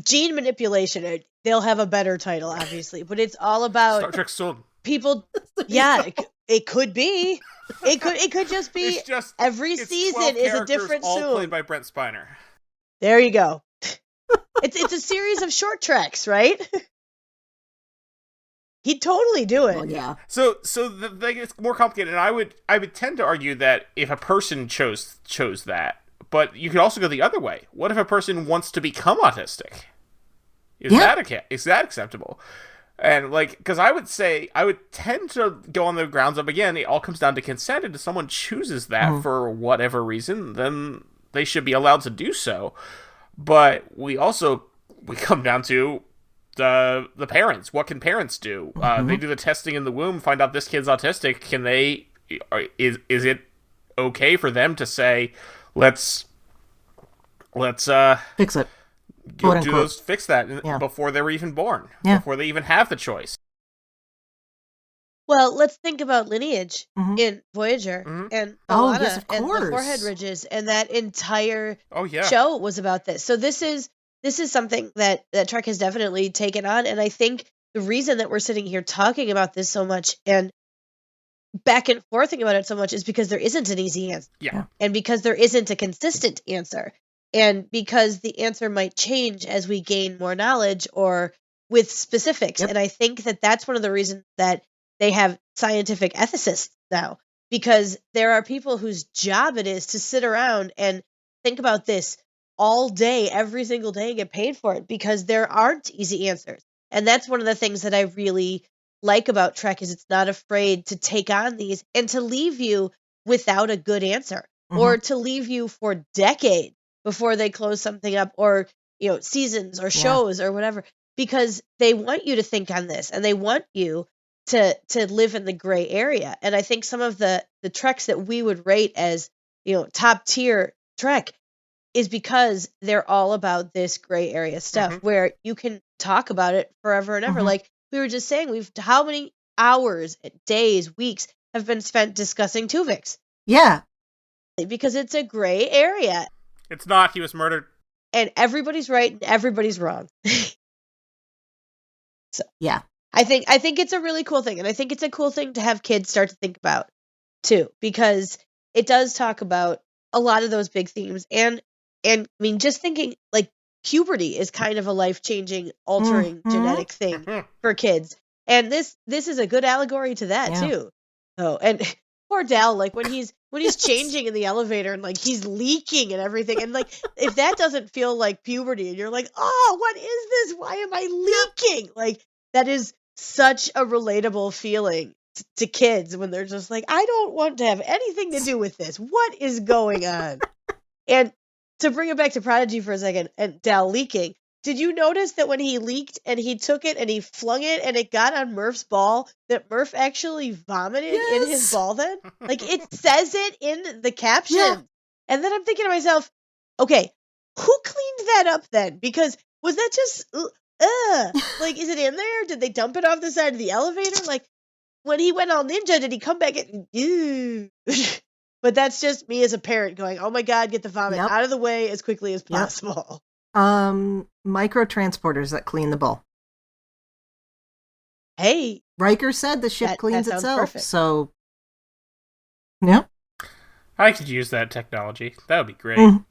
E: gene manipulation. They'll have a better title, obviously, but it's all about
C: Star Trek Sun.
E: People. Yeah, it could be. It could just be. Every season is a different
C: all
E: Soon.
C: Played by Brent Spiner.
E: There you go. It's a series of short treks, right? He'd totally do it.
D: Well, yeah.
C: So the thing is more complicated, and I would tend to argue that if a person chose that, but you could also go the other way. What if a person wants to become autistic? Is that acceptable? And because I would tend to go on the grounds of, again, it all comes down to consent, and if someone chooses that for whatever reason, then they should be allowed to do so. But we come down to the parents. What can parents do? They do the testing in the womb, find out this kid's autistic. Can they? Is it okay for them to say, let's
D: fix it?
C: Fix that before they were even born, before they even have the choice.
E: Well, let's think about lineage in Voyager and Alana and the forehead ridges, and that entire show was about this. So this is something that Trek has definitely taken on, and I think the reason that we're sitting here talking about this so much and back and forthing about it so much is because there isn't an easy answer, and because there isn't a consistent answer. And because the answer might change as we gain more knowledge or with specifics. And I think that that's one of the reasons that they have scientific ethicists now, because there are people whose job it is to sit around and think about this all day, every single day, and get paid for it, because there aren't easy answers. And that's one of the things that I really like about Trek is it's not afraid to take on these and to leave you without a good answer, or to leave you for decades before they close something up, or seasons or shows or whatever, because they want you to think on this and they want you to live in the gray area. And I think some of the Treks that we would rate as top tier Trek is because they're all about this gray area stuff where you can talk about it forever and ever. Like we were just saying, how many hours, days, weeks have been spent discussing Tuvix?
D: Yeah.
E: Because it's a gray area.
C: It's not. He was murdered.
E: And everybody's right and everybody's wrong. So
D: yeah.
E: I think it's a really cool thing. And I think it's a cool thing to have kids start to think about too, because it does talk about a lot of those big themes. And I mean, just thinking like puberty is kind of a life-changing, altering genetic thing for kids. And this is a good allegory to that too. Oh, and poor Dal, like when he's changing in the elevator and like he's leaking and everything, and like if that doesn't feel like puberty, and you're like, oh, what is this? Why am I leaking? Like that is such a relatable feeling to kids when they're just like, I don't want to have anything to do with this. What is going on? And to bring it back to Prodigy for a second, and Dal leaking. Did you notice that when he leaked and he took it and he flung it and it got on Murph's ball, that Murph actually vomited in his ball then? Like, it says it in the caption. Yeah. And then I'm thinking to myself, okay, who cleaned that up then? Because was that just, like, is it in there? Did they dump it off the side of the elevator? Like, when he went all ninja, did he come back and, ew. But that's just me as a parent going, oh my God, get the vomit out of the way as quickly as possible.
D: Micro transporters that clean the ball.
E: Hey,
D: Riker said the ship cleans itself. Perfect. So,
C: I could use that technology. That would be great.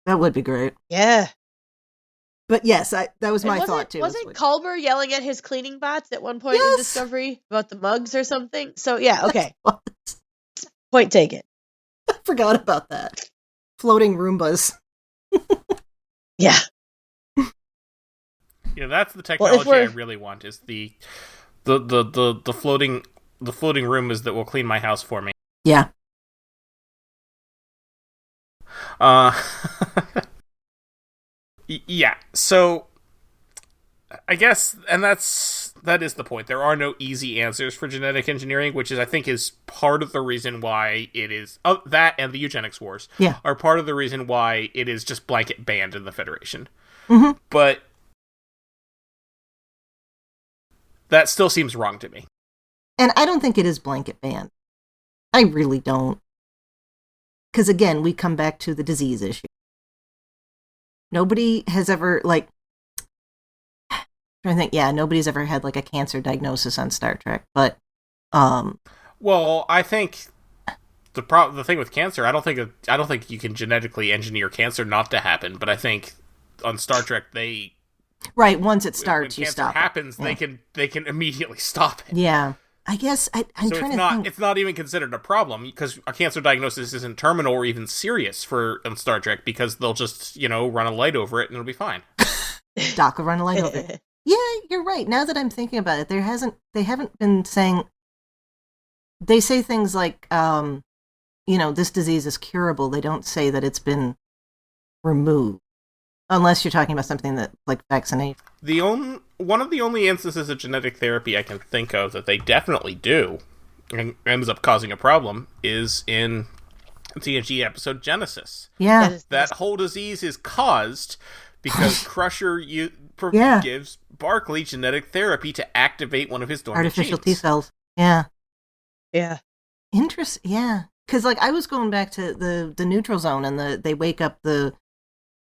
D: That would be great.
E: Yeah.
D: But yes, that was my thought too.
E: Wasn't Culber yelling at his cleaning bots at one point in Discovery about the mugs or something? So yeah, okay. Point taken.
D: I forgot about that. Floating Roombas.
E: Yeah.
C: Yeah, that's the technology I really want, is the floating Roombas that will clean my house for me.
D: Yeah.
C: Yeah, so I guess, and that is the point. There are no easy answers for genetic engineering, which I think is part of the reason why it is that, and the eugenics wars are part of the reason why it is just blanket banned in the Federation. But that still seems wrong to me.
D: And I don't think it is blanket banned. I really don't. Because again, we come back to the disease issue. Nobody has ever, like, I think, nobody's ever had, like, a cancer diagnosis on Star Trek, but,
C: well, I think the thing with cancer, I don't think you can genetically engineer cancer not to happen, but I think on Star Trek,
D: right, once it starts, you stop it.
C: When cancer happens, they can immediately stop it.
D: Yeah. I guess I'm trying to think.
C: It's not even considered a problem, because a cancer diagnosis isn't terminal or even serious on Star Trek, because they'll just, run a light over it and it'll be fine.
D: Doc will run a light over it. Yeah, you're right. Now that I'm thinking about it, they haven't been saying, they say things like, this disease is curable. They don't say that it's been removed. Unless you're talking about something that, like, vaccination.
C: One of the only instances of genetic therapy I can think of that they definitely do, and ends up causing a problem, is in TNG episode Genesis.
D: Yeah.
C: That whole disease is caused because Crusher gives Barclay genetic therapy to activate one of his dormant
D: artificial
C: genes.
D: T cells. Yeah.
E: Yeah.
D: Yeah. Because, like, I was going back to the neutral zone, and they wake up the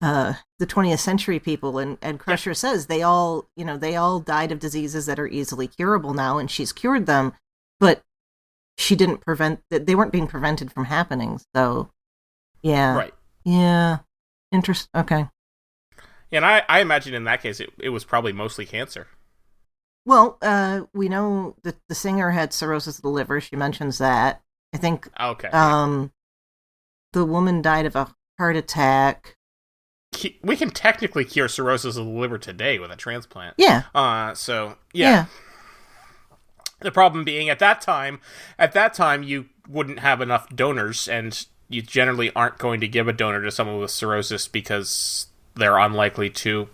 D: 20th century people, and Crusher says they all died of diseases that are easily curable now, and she's cured them, but she didn't they weren't being prevented from happening. So, yeah.
C: Right.
D: Yeah. Okay.
C: And I imagine in that case it was probably mostly cancer.
D: Well, we know that the singer had cirrhosis of the liver. She mentions that. I think.
C: Okay.
D: The woman died of a heart attack.
C: We can technically cure cirrhosis of the liver today with a transplant.
D: Yeah.
C: So, yeah. The problem being at that time you wouldn't have enough donors, and you generally aren't going to give a donor to someone with cirrhosis because they're unlikely to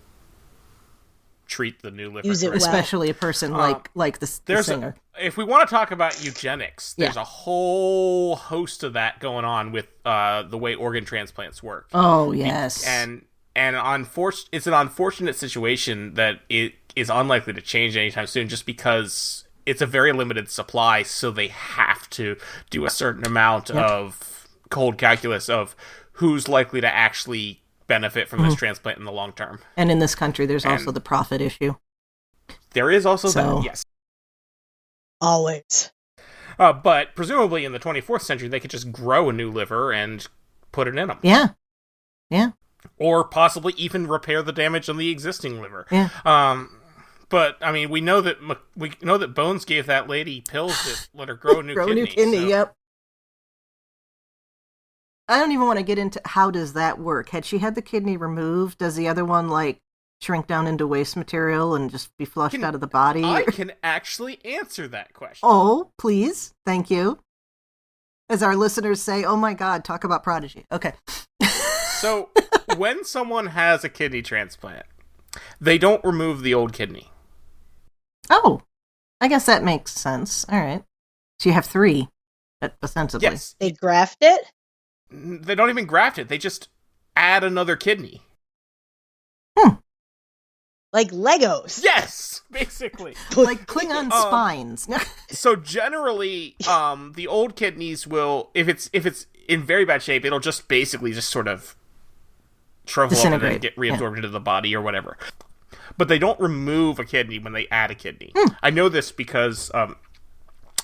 C: treat the new liver.
E: Use it well.
D: Especially a person like the singer.
C: If we want to talk about eugenics, there's a whole host of that going on with the way organ transplants work.
D: Oh, yes.
C: And it's an unfortunate situation that it is unlikely to change anytime soon, just because it's a very limited supply, so they have to do a certain amount of cold calculus of who's likely to actually benefit from this transplant in the long term.
D: And in this country, there's also the profit issue.
C: There is also that, yes.
E: Always.
C: But presumably in the 24th century, they could just grow a new liver and put it in them.
D: Yeah. Yeah.
C: Or possibly even repair the damage on the existing liver.
D: Yeah.
C: But I mean, we know that Bones gave that lady pills that let her grow a new kidney.
D: New kidney,
C: so.
D: Yep. I don't even want to get into how does that work. Had she had the kidney removed, does the other one like shrink down into waste material and just be flushed out of the body?
C: I can actually answer that question.
D: Oh, please. Thank you. As our listeners say, oh my God, talk about Prodigy. Okay.
C: So, when someone has a kidney transplant, they don't remove the old kidney.
D: Oh, I guess that makes sense. All right. So you have 3, ostensibly.
C: Yes.
E: They graft it?
C: They don't even graft it. They just add another kidney.
E: Like Legos.
C: Yes, basically.
D: Like Klingon spines.
C: So generally, the old kidneys will, if it's in very bad shape, it'll just basically just sort of shrivel up and then get reabsorbed into the body or whatever. But they don't remove a kidney when they add a kidney. I know this because I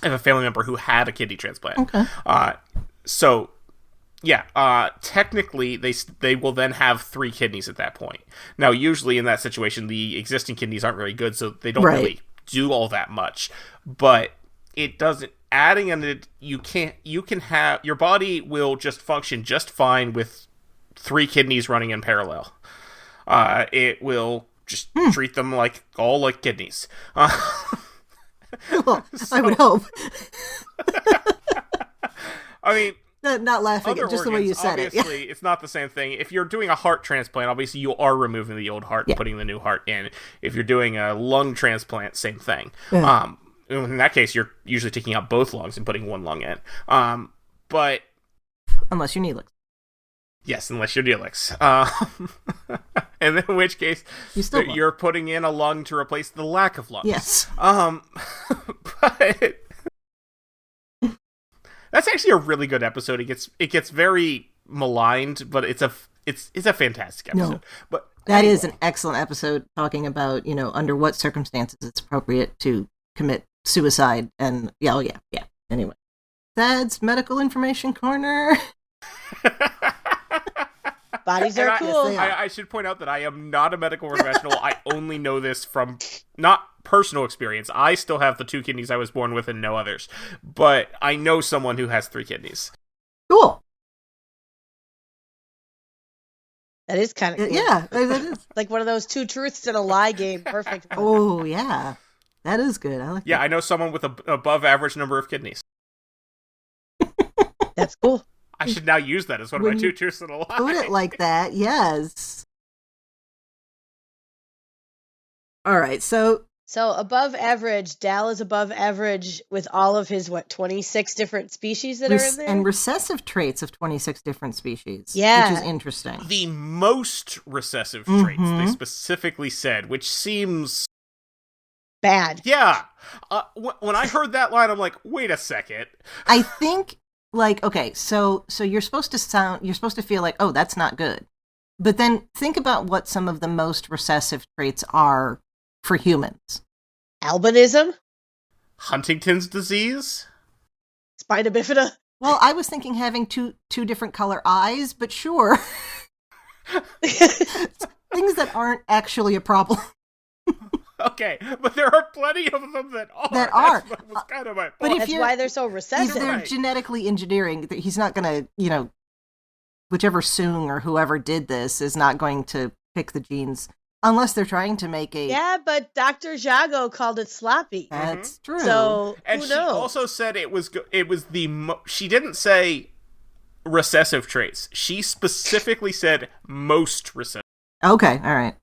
C: have a family member who had a kidney transplant.
D: Okay.
C: So, yeah, technically they will then have 3 kidneys at that point. Now, usually in that situation, the existing kidneys aren't very good, so they don't really do all that much. But it doesn't. Adding you can have, your body will just function just fine with 3 kidneys running in parallel. It will just treat them like kidneys.
D: Well, I would hope.
C: I mean,
D: not laughing at just the way you said it.
C: Obviously, it's not the same thing. If you're doing a heart transplant, obviously you are removing the old heart and putting the new heart in. If you're doing a lung transplant, same thing.
D: Yeah.
C: In that case, you're usually taking out both lungs and putting one lung in. But
D: unless you're Neelix.
C: Yes, unless you're Neelix. And in which case, you're putting in a lung to replace the lack of lungs.
D: Yes.
C: But that's actually a really good episode. It gets very maligned, but it's a fantastic episode. No, but
D: that is an excellent episode talking about, under what circumstances it's appropriate to commit suicide. And yeah. Anyway, that's Medical Information Corner.
E: Bodies are cool.
C: I should point out that I am not a medical professional. I only know this from not personal experience. I still have the 2 kidneys I was born with and no others. But I know someone who has 3 kidneys.
D: Cool.
E: That is kind of cool.
D: Yeah, that is.
E: Like one of those 2 truths and a lie game. Perfect.
D: Oh, yeah. That is good. I like that.
C: Yeah, I know someone with an above average number of kidneys.
E: That's cool.
C: I should now use that as one of my 2 truths and a lie.
D: Put it like that, yes. All right, so
E: above average, Dal is above average with all of his 26 different species that are in there,
D: and recessive traits of 26 different species.
E: Yeah,
D: which is interesting.
C: The most recessive traits they specifically said, which seems
E: bad.
C: Yeah, when I heard that line, I'm like, wait a second.
D: I think. Okay, so you're supposed to feel like, oh, that's not good. But then think about what some of the most recessive traits are for humans.
E: Albinism?
C: Huntington's disease?
E: Spina bifida?
D: Well, I was thinking having two different color eyes, but sure. Things that aren't actually a problem.
C: Okay, but there are plenty of them that are. That was kind of my point.
E: But that's why they're so recessive.
D: If they're genetically engineering, he's not going to, whichever Soong or whoever did this is not going to pick the genes Unless they're trying to make a...
E: Yeah, but Dr. Jago called it sloppy.
D: That's true.
E: So,
C: And
E: who
C: she
E: knows?
C: also said she didn't say recessive traits. She specifically said most recessive.
D: Okay, all right.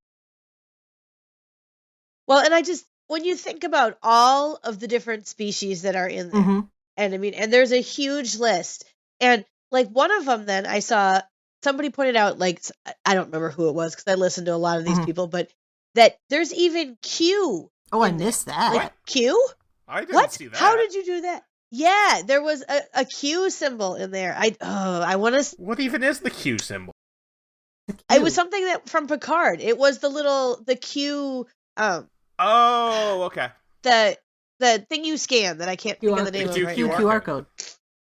E: Well, and when you think about all of the different species that are in there,
D: Mm-hmm.
E: and there's a huge list, and like one of them, then I saw somebody pointed out, like, I don't remember who it was because I listened to a lot of these people, but that there's even Q.
D: Oh, I missed that.
E: Like, Q?
C: I didn't
E: What?
C: see that.
E: How did you do that? Yeah, there was a Q symbol in there. I want to.
C: What even is the Q symbol?
E: It was something that from Picard. It was the Q.
C: Oh, okay.
E: The thing you scan that I can't think of the name of it right now.
D: QR code.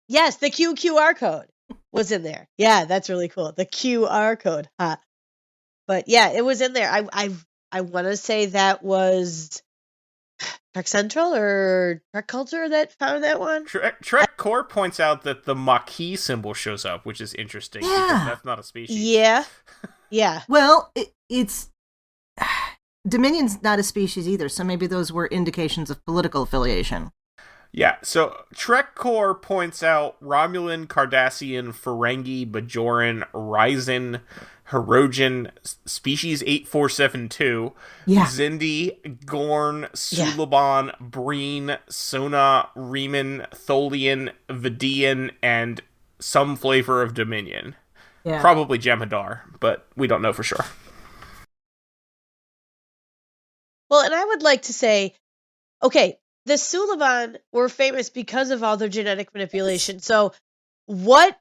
E: Yes, the QR code was in there. Yeah, that's really cool. The QR code. Huh. But yeah, it was in there. I want to say that was Trek Central or Trek Culture that found that one.
C: Trek Core points out that the Maquis symbol shows up, which is interesting because that's not a species.
E: Yeah. Yeah.
D: Well, it's... Dominion's not a species either, so maybe those were indications of political affiliation.
C: Yeah, so Trek Core points out Romulan, Cardassian, Ferengi, Bajoran, Ryzen, Hirogen, species 8472, Xindi, Gorn, Suliban, Breen, Sona, Riemann, Tholian, Vidian, and some flavor of Dominion.
D: Yeah.
C: Probably Jem'Hadar, but we don't know for sure.
E: Well, and I would like to say, okay, the Suliban were famous because of all their genetic manipulation. So what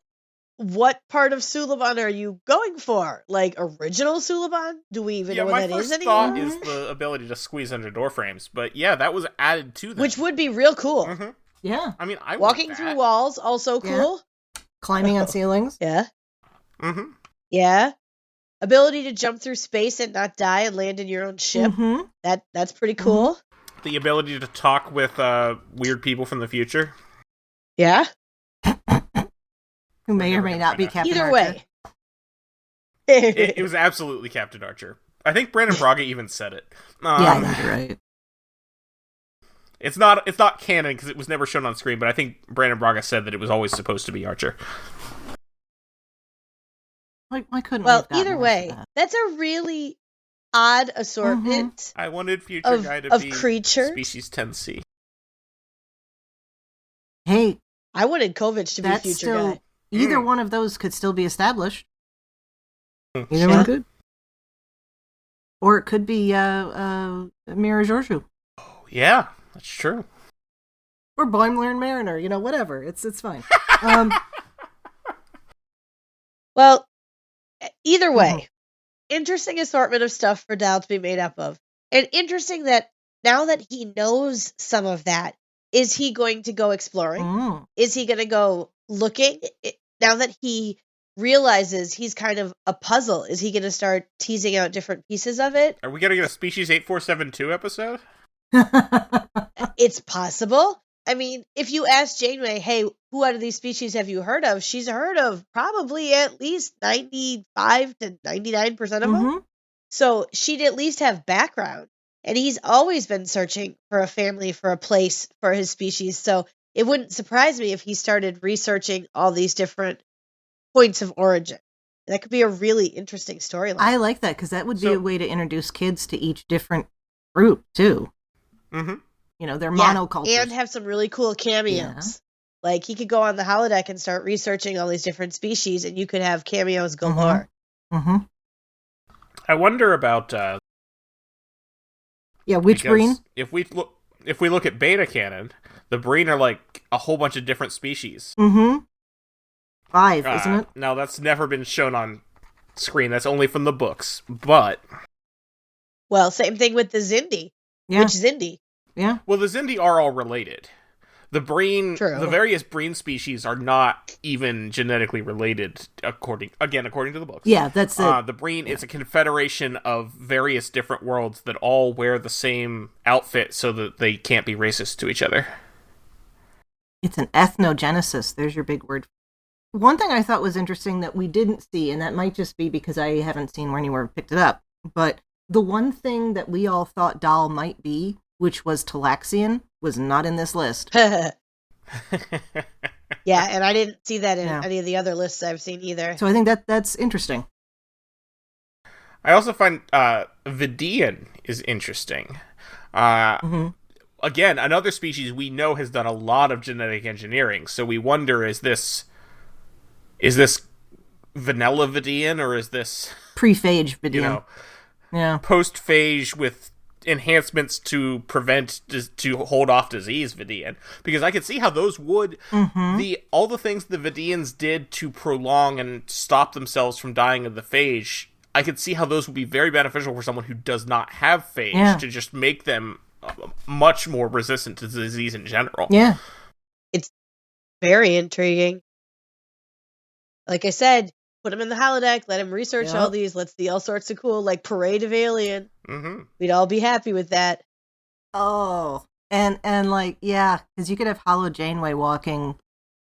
E: part of Suliban are you going for? Like original Suliban? Do we even know what that is anymore?
C: My first thought is the ability to squeeze under door frames, but yeah, that was added to them.
E: Which would be real cool.
C: Mm-hmm.
D: Yeah.
C: I mean,
E: Walking through walls, also cool.
D: Climbing on ceilings.
E: Yeah.
C: Mm-hmm.
E: Yeah. Ability to jump through space and not die and land in your own ship.
D: Mm-hmm.
E: That's pretty cool.
C: The ability to talk with weird people from the future.
E: Yeah.
D: Who may or may not be Captain
E: Either
D: Archer.
E: way.
C: It was absolutely Captain Archer. I think Brandon Braga even said it.
D: Yeah, I think you're right.
C: It's not canon because it was never shown on screen, but I think Brandon Braga said that it was always supposed to be Archer.
D: Why couldn't
E: well,
D: we have
E: either
D: gotten
E: way,
D: that?
E: that's a really odd assortment
C: I wanted Future Guy to
E: of
C: be
E: creatures.
C: Species 10C.
D: Hey,
E: I wanted Kovich to be
D: that's
E: Future
D: still
E: Guy.
D: either one of those could still be established. Either
E: Yeah.
D: one could, or it could be Mira Georgiou
C: Oh, yeah, that's true.
D: or Boimler and Mariner. You know, whatever. It's fine.
E: Well, either way, interesting assortment of stuff for Dal to be made up of. And interesting that now that he knows some of that, is he going to go exploring? Is he going to go looking? Now that he realizes he's kind of a puzzle, is he going to start teasing out different pieces of it?
C: Are we going to get a Species 8472 episode?
E: It's possible. I mean, if you ask Janeway, hey, who out of these species have you heard of? She's heard of probably at least 95 to 99% of them. So she'd at least have background. And he's always been searching for a family, for a place for his species. So it wouldn't surprise me if he started researching all these different points of origin. That could be a really interesting storyline.
D: I like that because that would be a way to introduce kids to each different group too.
C: Mm-hmm.
D: You know, they're monocultures.
E: And have some really cool cameos.
D: Yeah.
E: Like he could go on the holodeck and start researching all these different species, and you could have cameos galore.
C: I wonder about
D: which Breen?
C: If we look at beta canon, the Breen are like a whole bunch of different species.
D: 5, isn't it?
C: Now that's never been shown on screen. That's only from the books. But
E: well, same thing with the Xindi.
D: Yeah.
E: Which Xindi?
D: Yeah.
C: Well, the Xindi are all related. The Breen,
E: True.
C: the various Breen species are not even genetically related, according to the books.
D: Yeah, that's it.
C: The Breen is a confederation of various different worlds that all wear the same outfit so that they can't be racist to each other.
D: It's an ethnogenesis. There's your big word. One thing I thought was interesting that we didn't see, and that might just be because I haven't seen where anywhere picked it up, but the one thing that we all thought Dahl might be, which was Talaxian, was not in this list.
E: Yeah, and I didn't see that in any of the other lists I've seen either.
D: So I think that's interesting.
C: I also find Vidian is interesting. Again, another species we know has done a lot of genetic engineering, so we wonder, is this vanilla Vidian, or is this
D: pre-phage Vidian?
C: Post-phage with enhancements to to hold off disease Vidian, because I could see how those would all the things the Vidians did to prolong and stop themselves from dying of the phage. I could see how those would be very beneficial for someone who does not have phage, to just make them much more resistant to disease in general.
D: Yeah,
E: it's very intriguing. Like I said, put him in the holodeck, let him research all these, let's see all sorts of cool, like Parade of Alien. We'd all be happy with that.
D: Oh, and like, because you could have Hollow Janeway walking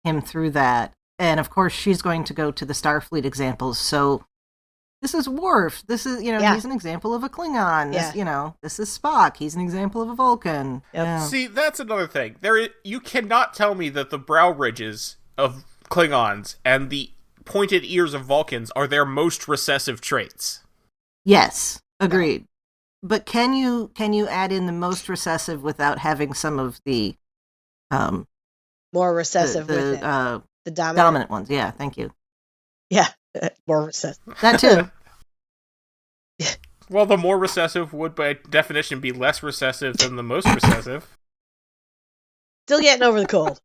D: him through that. And of course, she's going to go to the Starfleet examples. So this is Worf. This is, he's an example of a Klingon. This is Spock. He's an example of a Vulcan.
E: Yep.
D: Yeah.
C: See, that's another thing. You cannot tell me that the brow ridges of Klingons and the pointed ears of Vulcans are their most recessive traits.
D: Yes, agreed. But can you add in the most recessive without having some of the
E: more recessive with it? The
D: dominant ones? Yeah, thank you.
E: Yeah, more recessive.
D: That too.
C: Well, the more recessive would, by definition, be less recessive than the most recessive.
E: Still getting over the cold.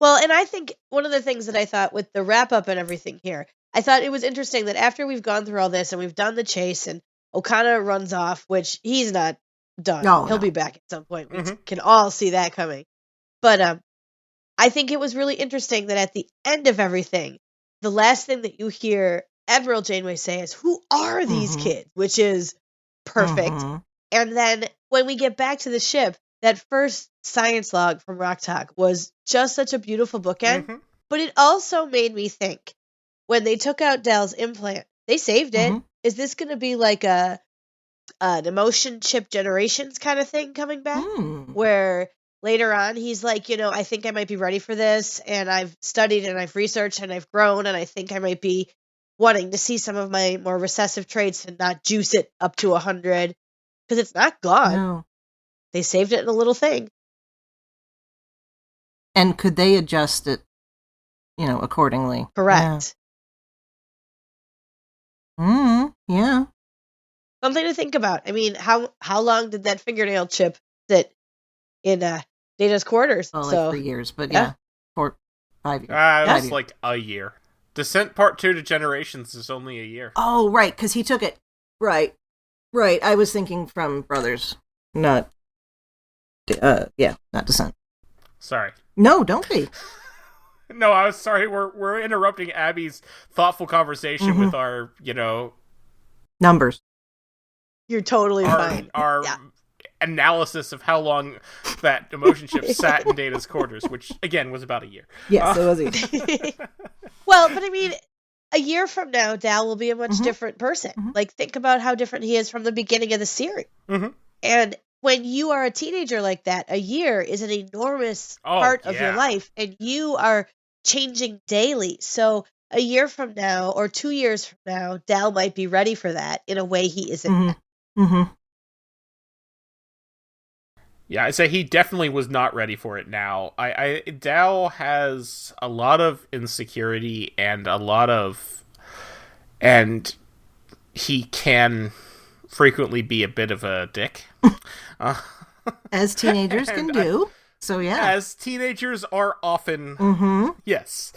E: Well, and I think one of the things that I thought with the wrap-up and everything here, I thought it was interesting that after we've gone through all this and we've done the chase and Okana runs off, which he's not done. He'll be back at some point. We can all see that coming. But I think it was really interesting that at the end of everything, the last thing that you hear Admiral Janeway say is, "Who are these kids?" Which is perfect. And then when we get back to the ship, that first science log from Rock Talk was just such a beautiful bookend. But it also made me think, when they took out Dal's implant, they saved it. Is this going to be like an emotion chip generations kind of thing coming back? Where later on he's like, I think I might be ready for this, and I've studied and I've researched and I've grown, and I think I might be wanting to see some of my more recessive traits and not juice it up to 100, because it's not gone.
D: No.
E: They saved it in a little thing.
D: And could they adjust it, accordingly?
E: Correct.
D: Yeah.
E: Something to think about. I mean, how long did that fingernail chip sit in Data's quarters?
D: Well, like 3 years, but 4, 5 years.
C: That's like a year. Descent Part 2 to Generations is only a year.
D: Oh, right, because he took it. Right. I was thinking from Brothers, not Descent.
C: Sorry.
D: No, don't be.
C: No, I was sorry. We're interrupting Abby's thoughtful conversation with our,
D: numbers.
E: You're totally fine.
C: Our analysis of how long that emotion chip sat in Data's quarters, which again was about a year.
D: Yes, it was easy.
E: Well, but I mean, a year from now, Dal will be a much different person. Like, think about how different he is from the beginning of the series. And when you are a teenager like that, a year is an enormous part of your life, and you are changing daily. So a year from now or 2 years from now, Dal might be ready for that in a way he isn't.
C: Yeah, I'd say he definitely was not ready for it now. Dal has a lot of insecurity and he can frequently be a bit of a dick.
D: As teenagers can do. So yeah.
C: As teenagers are often. Yes.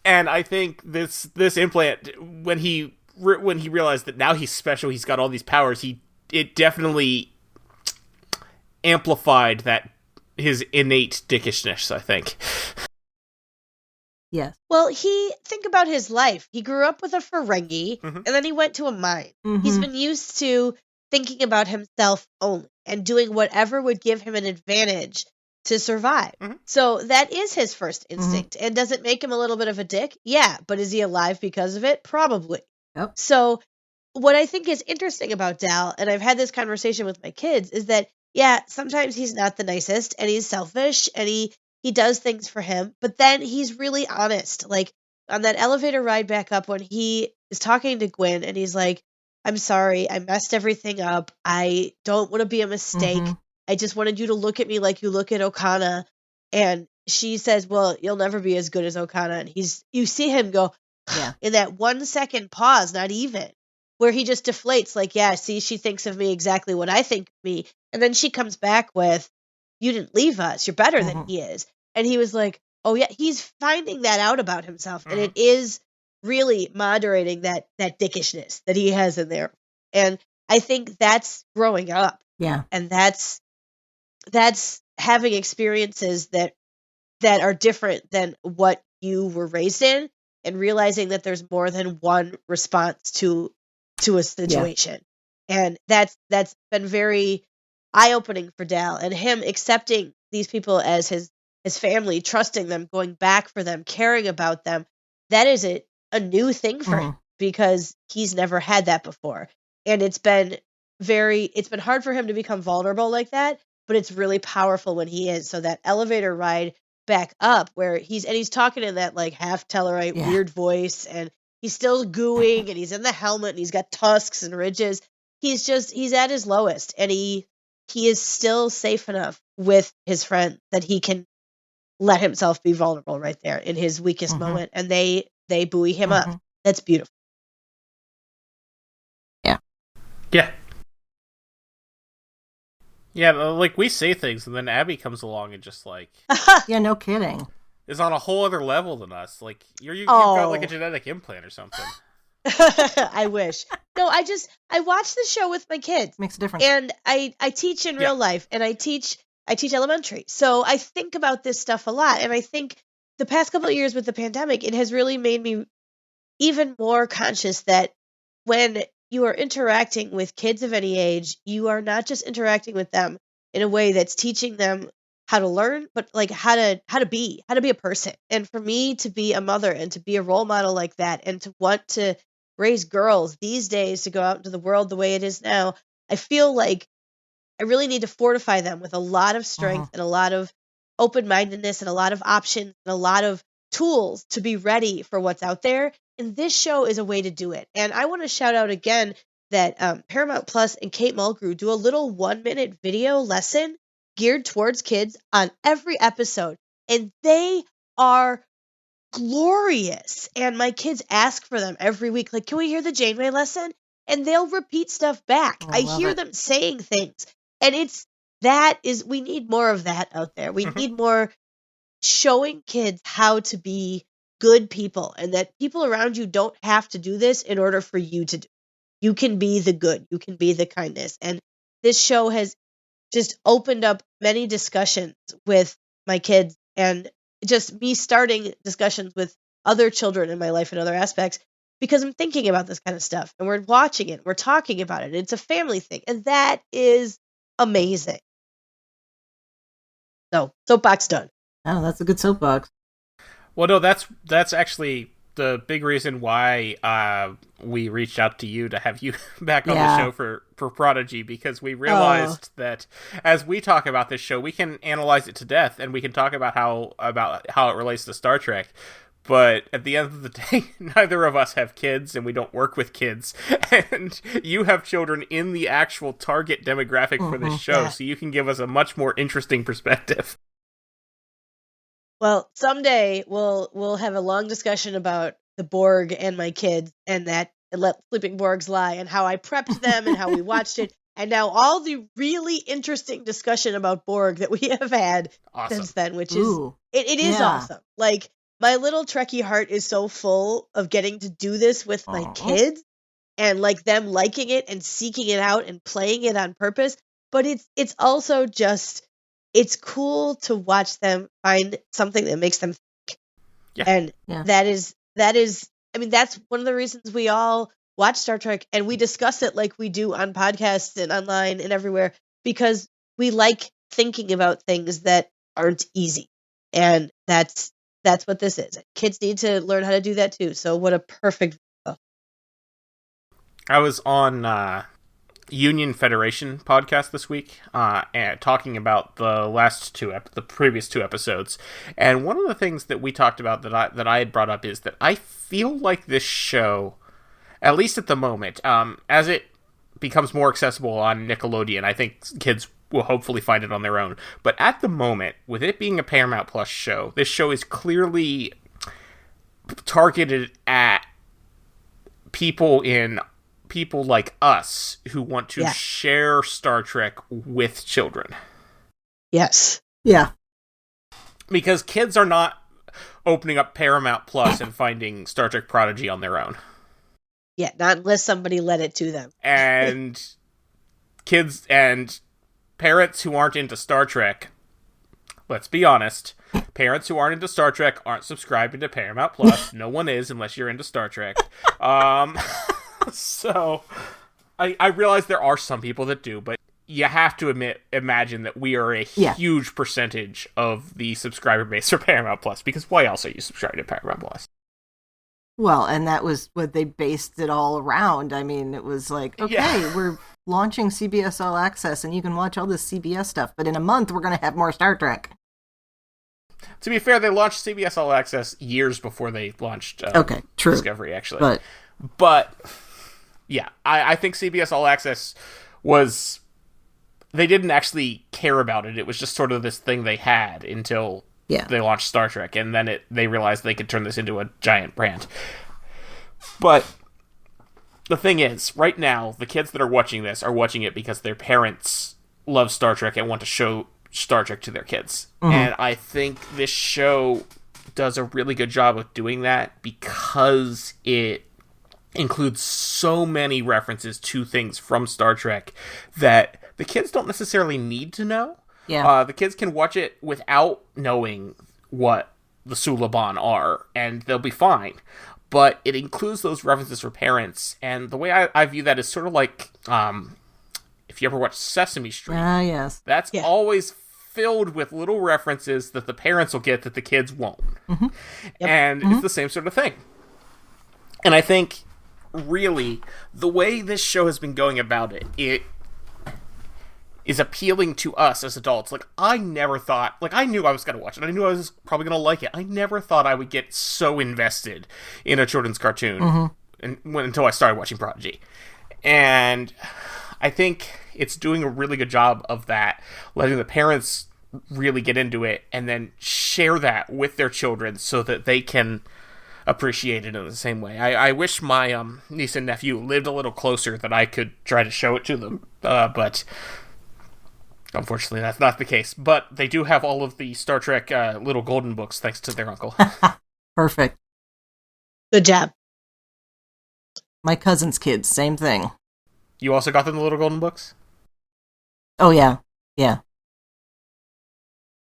C: And I think this implant, when he realized that now he's special, he's got all these powers, it definitely amplified that his innate dickishness, I think.
D: Yes.
E: Well, think about his life. He grew up with a Ferengi, and then he went to a mine. He's been used to thinking about himself only and doing whatever would give him an advantage to survive. So that is his first instinct. And does it make him a little bit of a dick? Yeah. But is he alive because of it? Probably.
D: Yep.
E: So what I think is interesting about Dal, and I've had this conversation with my kids, is that, yeah, sometimes he's not the nicest and he's selfish and he does things for him, but then he's really honest. Like on that elevator ride back up when he is talking to Gwen and he's like, I'm sorry, I messed everything up. I don't want to be a mistake.
D: Mhm.
E: I just wanted you to look at me like you look at Okana. And she says, well, you'll never be as good as Okana. And you see him go,
D: Yeah.
E: in that 1 second pause, not even, where he just deflates, like, yeah, see, she thinks of me exactly what I think of me. And then she comes back with, you didn't leave us. You're better than
D: Mhm.
E: he is. And he was like, oh, yeah, he's finding that out about himself. And
C: Mhm.
E: it is really moderating that dickishness that he has in there. And I think that's growing up.
D: Yeah.
E: And that's having experiences that are different than what you were raised in, and realizing that there's more than one response to a situation. And that's been very eye-opening for Dal, and him accepting these people as his family, trusting them, going back for them, caring about them. That is a new thing for him, because he's never had that before. And it's been hard for him to become vulnerable like that, but it's really powerful when he is. So that elevator ride back up where he's talking in that like half Tellarite
D: Yeah.
E: weird voice, and he's still gooing, and he's in the helmet, and he's got tusks and ridges. He's at his lowest, and he is still safe enough with his friend that he can let himself be vulnerable right there in his weakest
D: Mhm.
E: moment, and they buoy him up.
D: Mhm.
E: That's beautiful.
C: Yeah. Yeah, like we say things, and then Abby comes along and just like
D: Yeah, no kidding.
C: is on a whole other level than us. Like you've got like a
E: Oh.
C: genetic implant or something.
E: I wish. No, I watch the show with my kids.
D: Makes a difference.
E: And I teach in real life, and I teach elementary. So I think about this stuff a lot. And I think the past couple of years with the pandemic, it has really made me even more conscious that when you are interacting with kids of any age, you are not just interacting with them in a way that's teaching them how to learn, but like how to be a person. And for me to be a mother and to be a role model like that, and to want to raise girls these days to go out into the world the way it is now, I feel like I really need to fortify them with a lot of strength and a lot of open-mindedness and a lot of options and a lot of tools to be ready for what's out there. And this show is a way to do it. And I want to shout out again that Paramount Plus and Kate Mulgrew do a little 1-minute video lesson geared towards kids on every episode. And they are glorious. And my kids ask for them every week. Like, can we hear the Janeway lesson? And they'll repeat stuff back.
D: I
E: I
D: love
E: hear
D: it.
E: them saying things. And we need more of that out there. We need more showing kids how to be good people, and that people around you don't have to do this in order for you to do. You can be the good. You can be the kindness. And this show has just opened up many discussions with my kids, and just me starting discussions with other children in my life and other aspects, because I'm thinking about this kind of stuff, and we're watching it, we're talking about it. It's a family thing, and that is amazing. So, soapbox done.
D: Oh, that's a good soapbox.
C: Well, no, that's actually the big reason why we reached out to you to have you back on the show for Prodigy, because we realized that as we talk about this show, we can analyze it to death, and we can talk about how it relates to Star Trek. But at the end of the day, neither of us have kids, and we don't work with kids. And you have children in the actual target demographic for this show, so you can give us a much more interesting perspective.
E: Well, someday we'll have a long discussion about the Borg and my kids, and that Let Sleeping Borgs Lie, and how I prepped them and how we watched it, and now all the really interesting discussion about Borg that we have had since then, which is it is awesome. Like, my little Trekkie heart is so full of getting to do this with my kids, and like them liking it and seeking it out and playing it on purpose. But it's also just, it's cool to watch them find something that makes them think.
C: Yeah.
E: And that is, I mean, that's one of the reasons we all watch Star Trek, and we discuss it like we do on podcasts and online and everywhere, because we like thinking about things that aren't easy. And that's what this is. Kids need to learn how to do that too. So what a perfect
C: I was on Union Federation podcast this week, and talking about the previous two episodes, and one of the things that we talked about that I had brought up is that I feel like this show, at least at the moment, as it becomes more accessible on Nickelodeon, I think kids will hopefully find it on their own. But at the moment, with it being a Paramount Plus show, this show is clearly targeted at people like us who want to share Star Trek with children.
E: Yes.
D: Yeah.
C: Because kids are not opening up Paramount Plus and finding Star Trek Prodigy on their own.
E: Yeah, not unless somebody led it to them.
C: And kids and parents who aren't into Star Trek, let's be honest, parents who aren't into Star Trek aren't subscribing to Paramount Plus. No one is unless you're into Star Trek. So I realize there are some people that do, but you have to imagine that we are a huge percentage of the subscriber base for Paramount Plus, because why else are you subscribing to Paramount Plus?
D: Well, and that was what they based it all around. I mean, it was like, okay, we're launching CBS All Access, and you can watch all this CBS stuff, but in a month, we're going to have more Star Trek.
C: To be fair, they launched CBS All Access years before they launched Discovery, actually. But yeah, I think CBS All Access was... They didn't actually care about it. It was just sort of this thing they had until... they launched Star Trek, and then they realized they could turn this into a giant brand. But the thing is, right now, the kids that are watching this are watching it because their parents love Star Trek and want to show Star Trek to their kids. Mm-hmm. And I think this show does a really good job of doing that because it includes so many references to things from Star Trek that the kids don't necessarily need to know. Yeah. The kids can watch it without knowing what the Suliban are, and they'll be fine. But it includes those references for parents, and the way I view that is sort of like, if you ever watch Sesame Street.
D: Yes.
C: That's always filled with little references that the parents will get that the kids won't. Mm-hmm. Yep. And it's the same sort of thing. And I think, really, the way this show has been going about it is appealing to us as adults. Like, I never thought... Like, I knew I was going to watch it. I knew I was probably going to like it. I never thought I would get so invested in a children's cartoon until I started watching Prodigy. And I think it's doing a really good job of that, letting the parents really get into it and then share that with their children so that they can appreciate it in the same way. I wish my niece and nephew lived a little closer that I could try to show it to them. But... unfortunately, that's not the case. But they do have all of the Star Trek little golden books, thanks to their uncle.
D: Perfect.
E: Good job.
D: My cousin's kids, same thing.
C: You also got them the little golden books?
D: Oh, yeah. Yeah.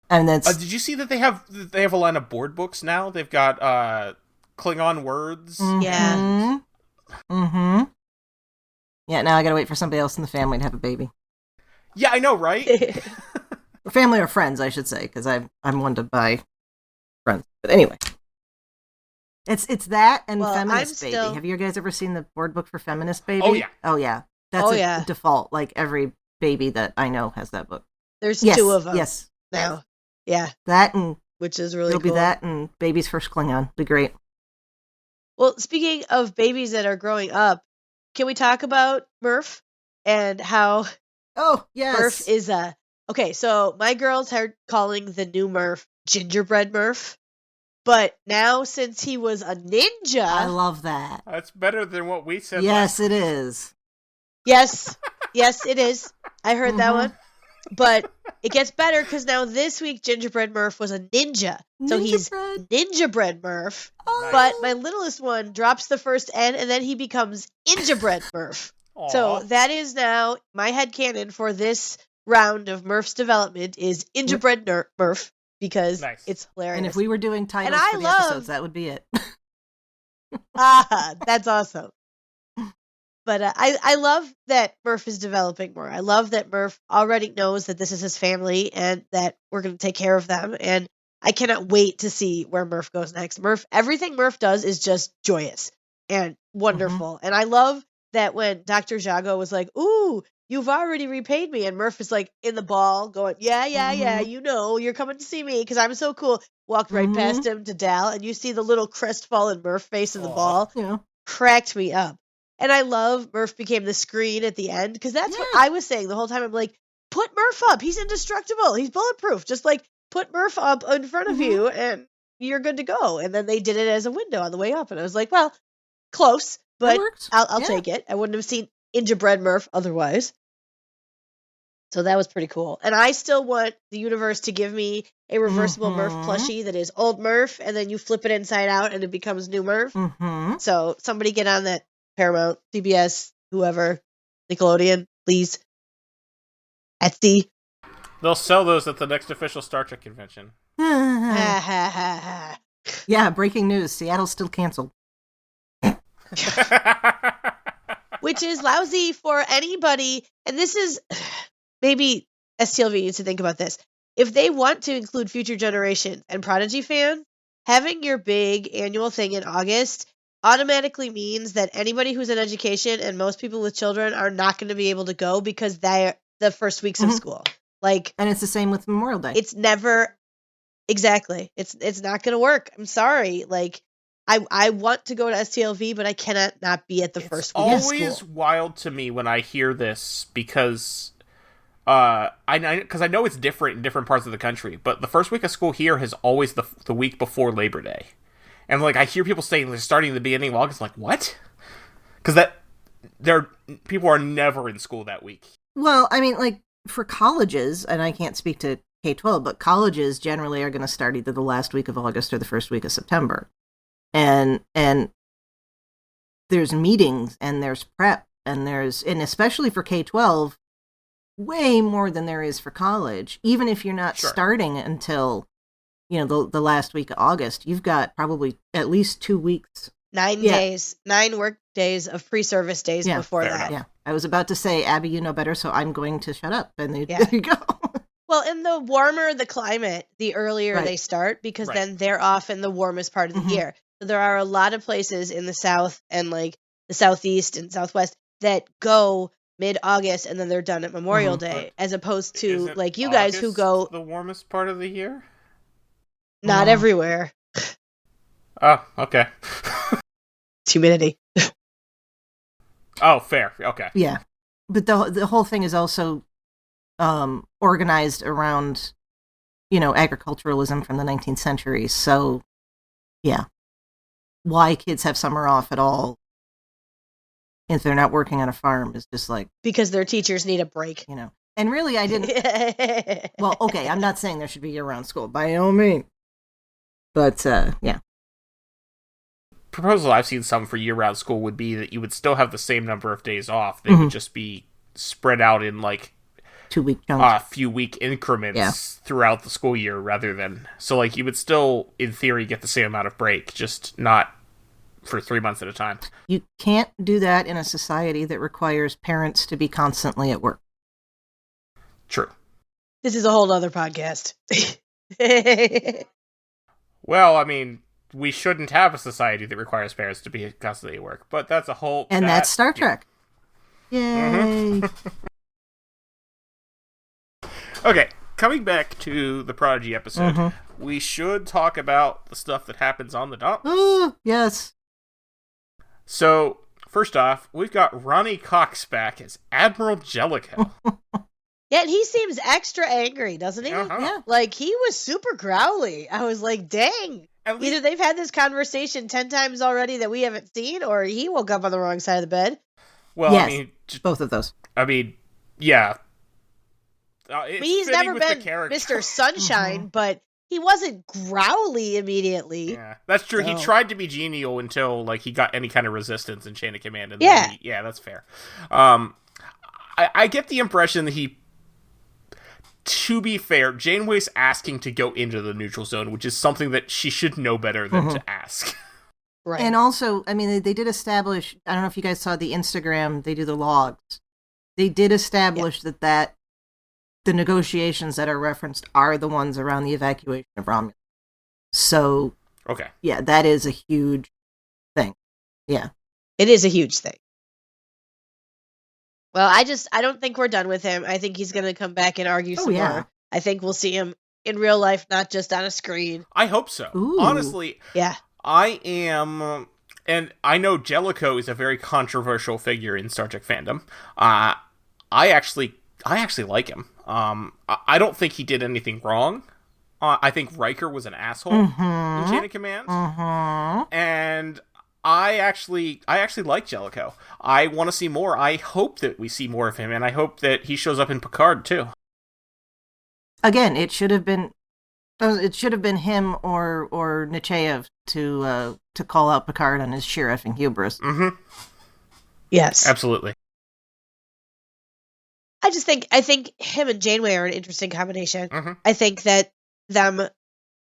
D: And that's...
C: did you see that they have a line of board books now? They've got Klingon words.
D: Mm-hmm.
E: Yeah.
D: Mm-hmm. Yeah, now I gotta wait for somebody else in the family to have a baby.
C: Yeah, I know, right?
D: Family or friends, I should say, because I'm one to buy friends. But anyway, it's that and Feminist Baby. Have you guys ever seen the board book for Feminist Baby? Oh yeah. That's a default. Like every baby that I know has that book.
E: There's two of them.
D: Yes.
E: Now, yeah.
D: That and
E: which is really
D: it'll
E: cool.
D: be that and Baby's First Klingon. Be great.
E: Well, speaking of babies that are growing up, can we talk about Murph and how?
D: Oh, yes.
E: Murph is okay, so my girls are calling the new Murph Gingerbread Murph. But now, since he was a ninja...
D: I love that.
C: That's better than what we said.
D: Yes, it is.
E: Yes, it is. I heard that one. But it gets better because now this week Gingerbread Murph was a ninja. So he's Ninjabread Murph. Oh. But my littlest one drops the first N and then he becomes Injabread Murph. Aww. So that is now my headcanon for this round of Murph's development is Injabread Murph because it's hilarious.
D: And if we were doing titles for the episodes, that would be it.
E: That's awesome. But I love that Murph is developing more. I love that Murph already knows that this is his family and that we're going to take care of them. And I cannot wait to see where Murph goes next. Everything Murph does is just joyous and wonderful. And I love that when Dr. Jago was like, ooh, you've already repaid me. And Murph is like in the ball going, yeah, you're coming to see me because I'm so cool. Walked right past him to Dal, and you see the little crestfallen Murph face in the ball.
D: Yeah.
E: Cracked me up. And I love Murph became the screen at the end because that's what I was saying the whole time. I'm like, put Murph up. He's indestructible. He's bulletproof. Just like put Murph up in front of you and you're good to go. And then they did it as a window on the way up. And I was like, well, close, but I'll take it. I wouldn't have seen gingerbread Murph otherwise. So that was pretty cool. And I still want the universe to give me a reversible Murph plushie that is old Murph, and then you flip it inside out and it becomes new Murph. So somebody get on that, Paramount, CBS, whoever, Nickelodeon, please. Etsy.
C: They'll sell those at the next official Star Trek convention.
D: Yeah, breaking news. Seattle's still canceled.
E: Which is lousy for anybody. And this is... Maybe STLV needs to think about this. If they want to include future generations and Prodigy fans, having your big annual thing in August automatically means that anybody who's in education and most people with children are not going to be able to go because they're the first weeks of school. Like,
D: and it's the same with Memorial Day.
E: It's never exactly. It's not going to work. I'm sorry. Like, I want to go to STLV, but I cannot not be at the first week of school.
C: It's always wild to me when I hear this because because I know it's different in different parts of the country, but the first week of school here is always the week before Labor Day. And, like, I hear people saying they're starting the beginning of August, like, what? Because people are never in school that week.
D: Well, I mean, like, for colleges, and I can't speak to K-12, but colleges generally are going to start either the last week of August or the first week of September. And there's meetings, and there's prep, and especially for K-12, way more than there is for college. Even if you're not starting until, the last week of August, you've got probably at least 2 weeks.
E: 9 days, 9 work days of pre-service days before that.
D: Yeah, I was about to say, Abby, you know better, so I'm going to shut up. And there you go.
E: Well, and the warmer the climate, the earlier they start, because then they're off in the warmest part of the year. So there are a lot of places in the South and like the Southeast and Southwest that go mid-August, and then they're done at Memorial Day, as opposed to, like, you guys who go...
C: the warmest part of the year?
E: Not everywhere.
C: Oh, okay.
E: It's humidity.
C: Oh, fair. Okay.
D: Yeah. But the whole thing is also organized around, agriculturalism from the 19th century. So, yeah. Why kids have summer off at all if they're not working on a farm is just like...
E: Because their teachers need a break.
D: And really, I didn't... Well, okay, I'm not saying there should be year-round school, by all means. But, yeah.
C: Proposal I've seen some for year-round school would be that you would still have the same number of days off. They would just be spread out in, like...
D: 2-week chunks.
C: Few week increments throughout the school year, rather than... So, like, you would still, in theory, get the same amount of break, just not... for 3 months at a time.
D: You can't do that in a society that requires parents to be constantly at work.
C: True.
E: This is a whole other podcast.
C: Well, I mean, we shouldn't have a society that requires parents to be constantly at work, but that's a whole...
D: And that's Star Trek. Yay!
C: Okay, coming back to the Prodigy episode, we should talk about the stuff that happens on the dump.
D: Oh, yes.
C: So, first off, we've got Ronnie Cox back as Admiral Jellicoe.
E: Yeah, and he seems extra angry, doesn't he?
D: Yeah.
E: Like, he was super growly. I was like, dang. Either they've had this conversation 10 times already that we haven't seen, or he woke up on the wrong side of the bed.
C: Well,
D: yes,
C: I mean...
D: both of those.
C: I mean, yeah.
E: He's never been Mr. Sunshine, but he wasn't growly immediately.
C: Yeah, that's true. He tried to be genial until, like, he got any kind of resistance in Chain of Command. And then that's fair. I get the impression that to be fair, Janeway's asking to go into the neutral zone, which is something that she should know better than to ask.
E: Right.
D: And also, I mean, they did establish, I don't know if you guys saw the Instagram, they do the logs. They did establish that the negotiations that are referenced are the ones around the evacuation of Romulus. So,
C: okay.
D: Yeah, that is a huge thing. Yeah.
E: It is a huge thing. Well, I don't think we're done with him. I think he's going to come back and argue some more. I think we'll see him in real life, not just on a screen.
C: I hope so.
D: Ooh.
C: Honestly,
E: Yeah.
C: I am, and I know Jellicoe is a very controversial figure in Star Trek fandom. I actually like him. I don't think he did anything wrong. I think Riker was an asshole in Chain of Command, and I actually like Jellicoe. I want to see more. I hope that we see more of him, and I hope that he shows up in Picard too.
D: Again, it should have been him or Nechayev to call out Picard on his sheer effing hubris.
C: Mm-hmm.
E: Yes,
C: absolutely.
E: I think him and Janeway are an interesting combination.
C: Mm-hmm.
E: I think that them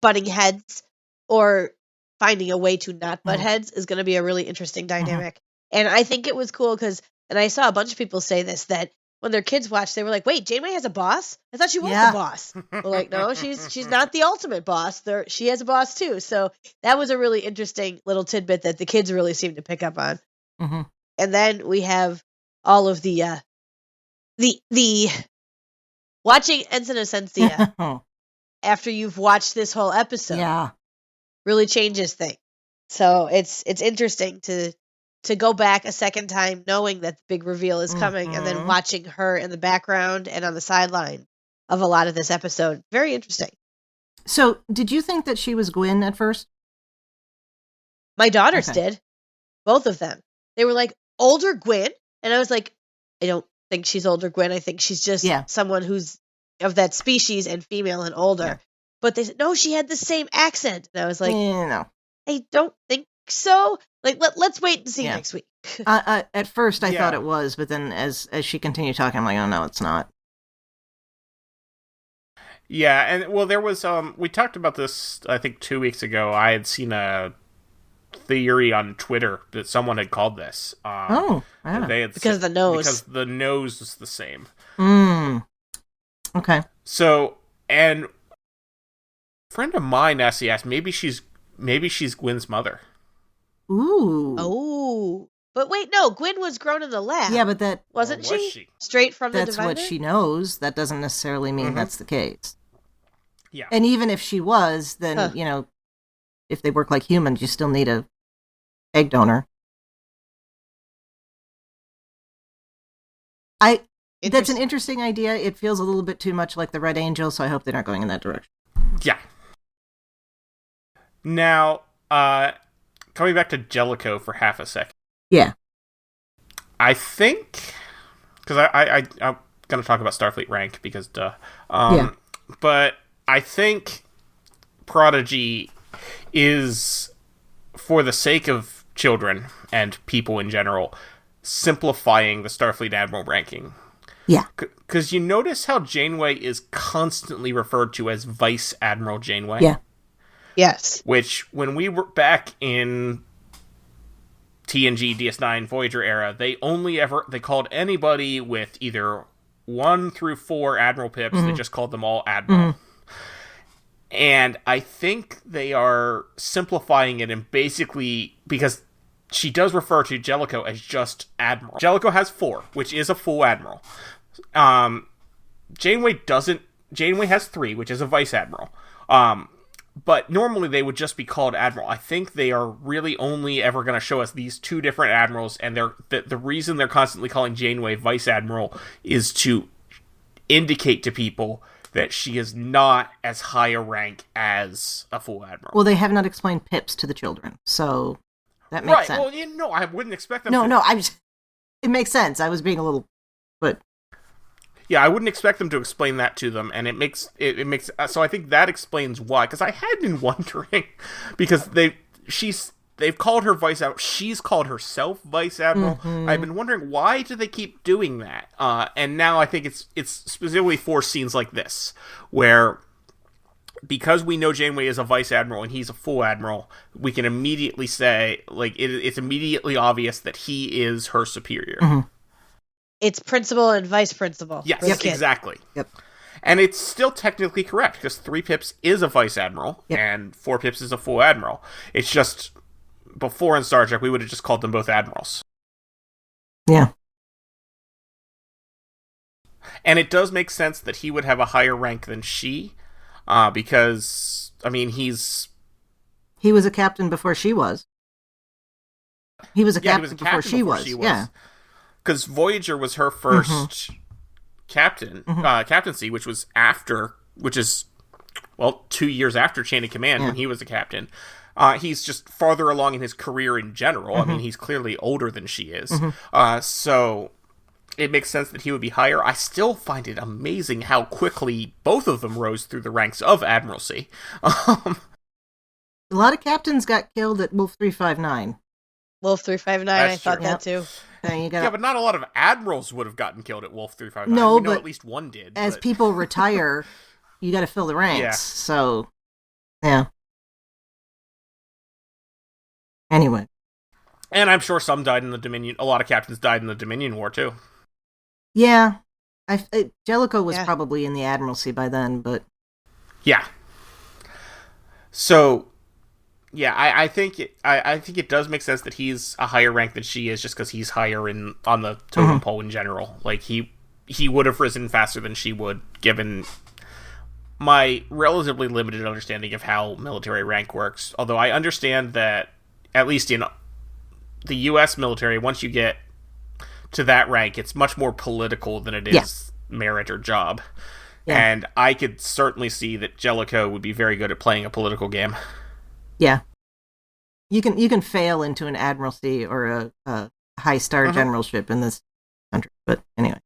E: butting heads or finding a way to not butt heads is going to be a really interesting dynamic. And I think it was cool because, and I saw a bunch of people say this, that when their kids watched, they were like, wait, Janeway has a boss? I thought she was the boss. We're like, no, she's not the ultimate boss. She has a boss too. So that was a really interesting little tidbit that the kids really seemed to pick up on.
D: Mm-hmm.
E: And then we have all of the watching Ensign Essentia after you've watched this whole episode really changes things. So it's interesting to go back a second time knowing that the big reveal is coming and then watching her in the background and on the sideline of a lot of this episode. Very interesting.
D: So did you think that she was Gwyn at first?
E: My daughters did. Both of them. They were like, older Gwyn? And I was like, I don't think she's older Gwyn. I think she's just someone who's of that species and female and older. Yeah. But they said, no, she had the same accent. And I was like, no. I don't think so. Like, let's wait and see next week.
D: At first, I thought it was, but then as she continued talking, I'm like, oh, no, it's not.
C: Yeah, and, well, there was, we talked about this, I think, 2 weeks ago. I had seen a theory on Twitter that someone had called this.
E: Because of the nose.
C: Because the nose was the same.
D: Okay.
C: So, and a friend of mine actually asked, maybe she's Gwyn's mother.
D: Ooh.
E: Oh. But wait, no, Gwyn was grown in the lab.
D: Yeah, but that...
E: Wasn't she? Straight from the Divider?
D: That's what she knows. That doesn't necessarily mean that's the case.
C: Yeah.
D: And even if she was, then, if they work like humans, you still need a egg donor. That's an interesting idea. It feels a little bit too much like the Red Angel, so I hope they're not going in that direction.
C: Yeah. Now, coming back to Jellicoe for half a second.
D: Yeah.
C: I think, because I'm going to talk about Starfleet rank, because duh. But I think Prodigy is, for the sake of children and people in general, simplifying the Starfleet Admiral ranking.
D: Yeah.
C: Because you notice how Janeway is constantly referred to as Vice Admiral Janeway?
D: Yeah.
E: Yes.
C: Which, when we were back in TNG, DS9, Voyager era, they called anybody with either 1 through 4 Admiral Pips, they just called them all Admiral. And I think they are simplifying it and basically, because she does refer to Jellicoe as just Admiral. Jellicoe has 4, which is a full Admiral. Janeway has 3, which is a Vice Admiral. But normally they would just be called Admiral. I think they are really only ever going to show us these 2 different Admirals, and the reason they're constantly calling Janeway Vice Admiral is to indicate to people that she is not as high a rank as a full Admiral.
D: Well, they have not explained Pips to the children, so that makes sense.
C: Right, well, I wouldn't expect them
D: it makes sense. I was being a little... But...
C: Yeah, I wouldn't expect them to explain that to them, and it makes so I think that explains why. Because I had been wondering, because they've called her Vice Admiral, she's called herself Vice Admiral. I've been wondering, why do they keep doing that? And now I think it's specifically for scenes like this, where because we know Janeway is a Vice Admiral and he's a full Admiral, we can immediately say, like, it's immediately obvious that he is her superior.
E: It's principal and vice principal.
C: Yes, exactly.
D: Yep.
C: And it's still technically correct, because 3 Pips is a Vice Admiral, and 4 Pips is a full Admiral. It's just, before in Star Trek, we would have just called them both Admirals.
D: Yeah.
C: And it does make sense that he would have a higher rank than she, because, I mean, he was
D: a captain before she was. He was a captain before she was. Yeah.
C: Because Voyager was her first captaincy, which is 2 years after Chain of Command when he was a captain. He's just farther along in his career in general. I mean, he's clearly older than she is. So it makes sense that he would be higher. I still find it amazing how quickly both of them rose through the ranks of Admiralty.
D: A lot of captains got killed at Wolf 359.
E: Wolf 359, I thought that too.
C: Yeah, but not a lot of admirals would have gotten killed at Wolf 359.
D: No,
C: we know
D: but
C: at least one did.
D: As people retire, you got to fill the ranks. Yeah. So, yeah. Anyway.
C: And I'm sure some died in the Dominion. A lot of captains died in the Dominion War, too.
D: Yeah. Jellicoe was probably in the Admiralty by then, but...
C: Yeah. So... Yeah, I think it does make sense that he's a higher rank than she is, just because he's higher on the totem pole in general. Like, he would have risen faster than she would, given my relatively limited understanding of how military rank works. Although I understand that, at least in the U.S. military, once you get to that rank, it's much more political than it is merit or job. Yeah. And I could certainly see that Jellicoe would be very good at playing a political game.
D: Yeah, you can fail into an admiralty or a high star generalship in this country, but anyway.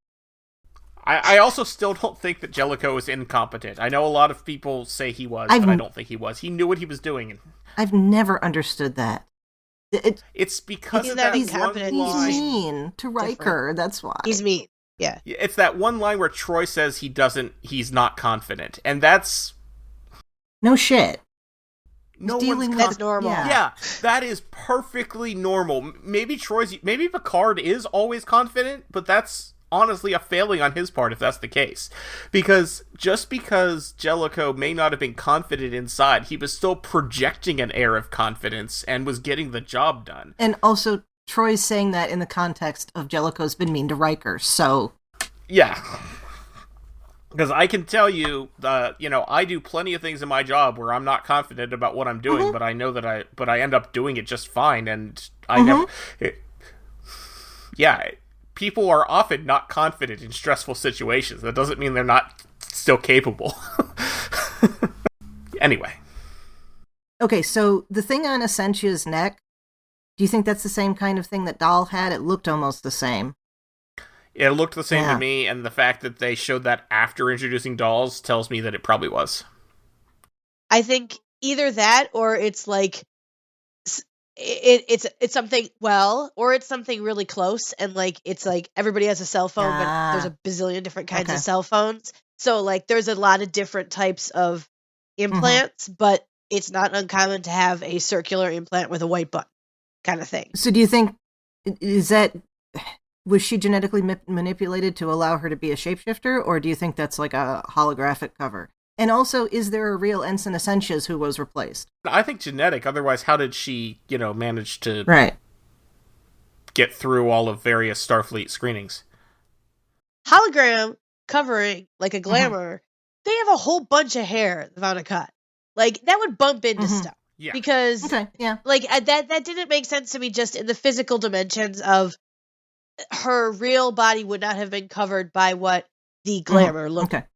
C: I also still don't think that Jellicoe is incompetent. I know a lot of people say he was, but I don't think he was. He knew what he was doing.
D: I've never understood that.
C: It's because of that
E: he's
C: one line.
D: He's mean to Riker. That's why
E: he's mean. Yeah,
C: it's that one line where Troy says he's not confident, and that's
D: no shit.
E: That's normal.
C: Yeah, that is perfectly normal. Maybe Picard is always confident, but that's honestly a failing on his part if that's the case. Because just because Jellicoe may not have been confident inside, he was still projecting an air of confidence and was getting the job done.
D: And also, Troy's saying that in the context of Jellicoe's been mean to Riker, so...
C: Yeah. Because I can tell you, I do plenty of things in my job where I'm not confident about what I'm doing, but I know that I end up doing it just fine, and I never... People are often not confident in stressful situations. That doesn't mean they're not still capable. Anyway.
D: Okay, so the thing on Essentia's neck, do you think that's the same kind of thing that Dahl had? It looked almost the same.
C: It looked the same to me, and the fact that they showed that after introducing dolls tells me that it probably was.
E: I think either that, or it's like it's something or it's something really close, and like it's like everybody has a cell phone, but there's a bazillion different kinds of cell phones. So like there's a lot of different types of implants, but it's not uncommon to have a circular implant with a white button, kind of thing.
D: So do you think was she genetically manipulated to allow her to be a shapeshifter, or do you think that's like a holographic cover? And also, is there a real Ensign Essentias who was replaced?
C: I think genetic. Otherwise, how did she, manage to get through all of various Starfleet screenings?
E: Hologram covering like a glamour. They have a whole bunch of hair without a cut. Like that would bump into stuff.
C: Yeah.
E: Because like that didn't make sense to me just in the physical dimensions of her real body would not have been covered by what the glamour looked like.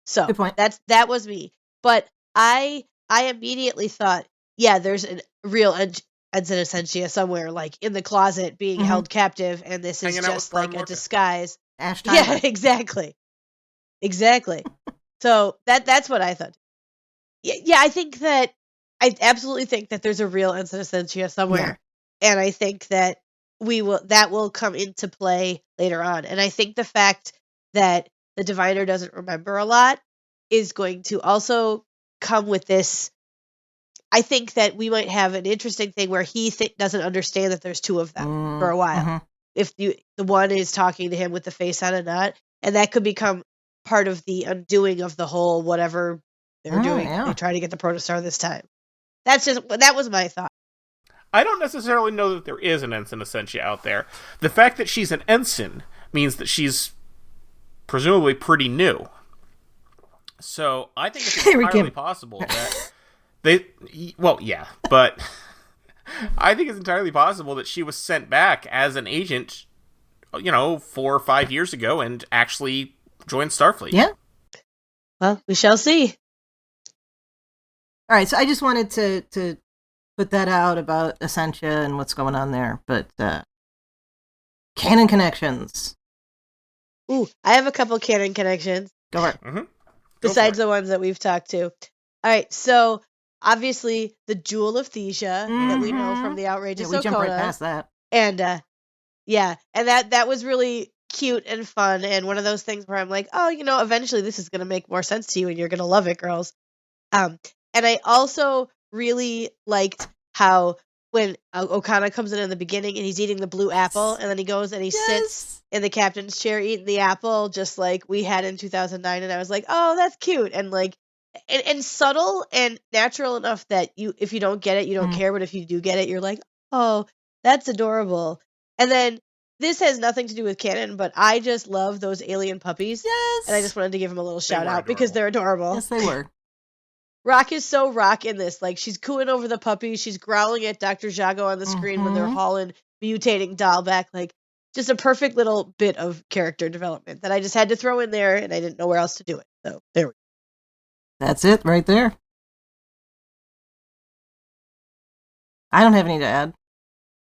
E: So
D: good point.
E: That was me. But I immediately thought, there's a real Ensign Essentia somewhere, like in the closet being held captive, and this is just like a disguise.
D: Ash Tyler.
E: Yeah, exactly. So that's what I thought. Yeah, I absolutely think that there's a real Ensign Essentia somewhere. Yeah. And I think that that will come into play later on. And I think the fact that the diviner doesn't remember a lot is going to also come with this. I think that we might have an interesting thing where he doesn't understand that there's two of them for a while. If the one is talking to him with the face on a nut, and that could become part of the undoing of the whole whatever they're doing. Yeah. They try to get the protostar this time. That was my thought.
C: I don't necessarily know that there is an Ensign Essentia out there. The fact that she's an ensign means that she's presumably pretty new. So I think it's entirely possible that but I think it's entirely possible that she was sent back as an agent, 4 or 5 years ago and actually joined Starfleet.
D: Yeah.
E: Well, we shall see.
D: All right, so I just wanted to put that out about Essentia and what's going on there, but canon connections.
E: Ooh, I have a couple canon connections.
D: Go for it.
C: Mm-hmm.
E: Besides the ones that we've talked to. All right, so obviously the Jewel of Thesia that we know from the Outrageous
D: we
E: Okona.
D: jumped right past that.
E: And and that was really cute and fun, and one of those things where I'm like, oh, eventually this is going to make more sense to you and you're going to love it, girls. And I also really liked how when Okana comes in the beginning and he's eating the blue apple, and then he goes and he sits in the captain's chair eating the apple just like we had in 2009, and I was like, oh, that's cute, and like and subtle and natural enough that if you don't get it, you don't care, but if you do get it, you're like, oh, that's adorable. And then this has nothing to do with canon, but I just love those alien puppies.
D: Yes.
E: And I just wanted to give them a little shout out because they're adorable.
D: Yes, they were.
E: Rock is so Rock in this. Like, she's cooing over the puppies. She's growling at Dr. Jago on the screen when they're hauling mutating doll back. Like, just a perfect little bit of character development that I just had to throw in there, and I didn't know where else to do it. So, there we go.
D: That's it right there. I don't have any to add.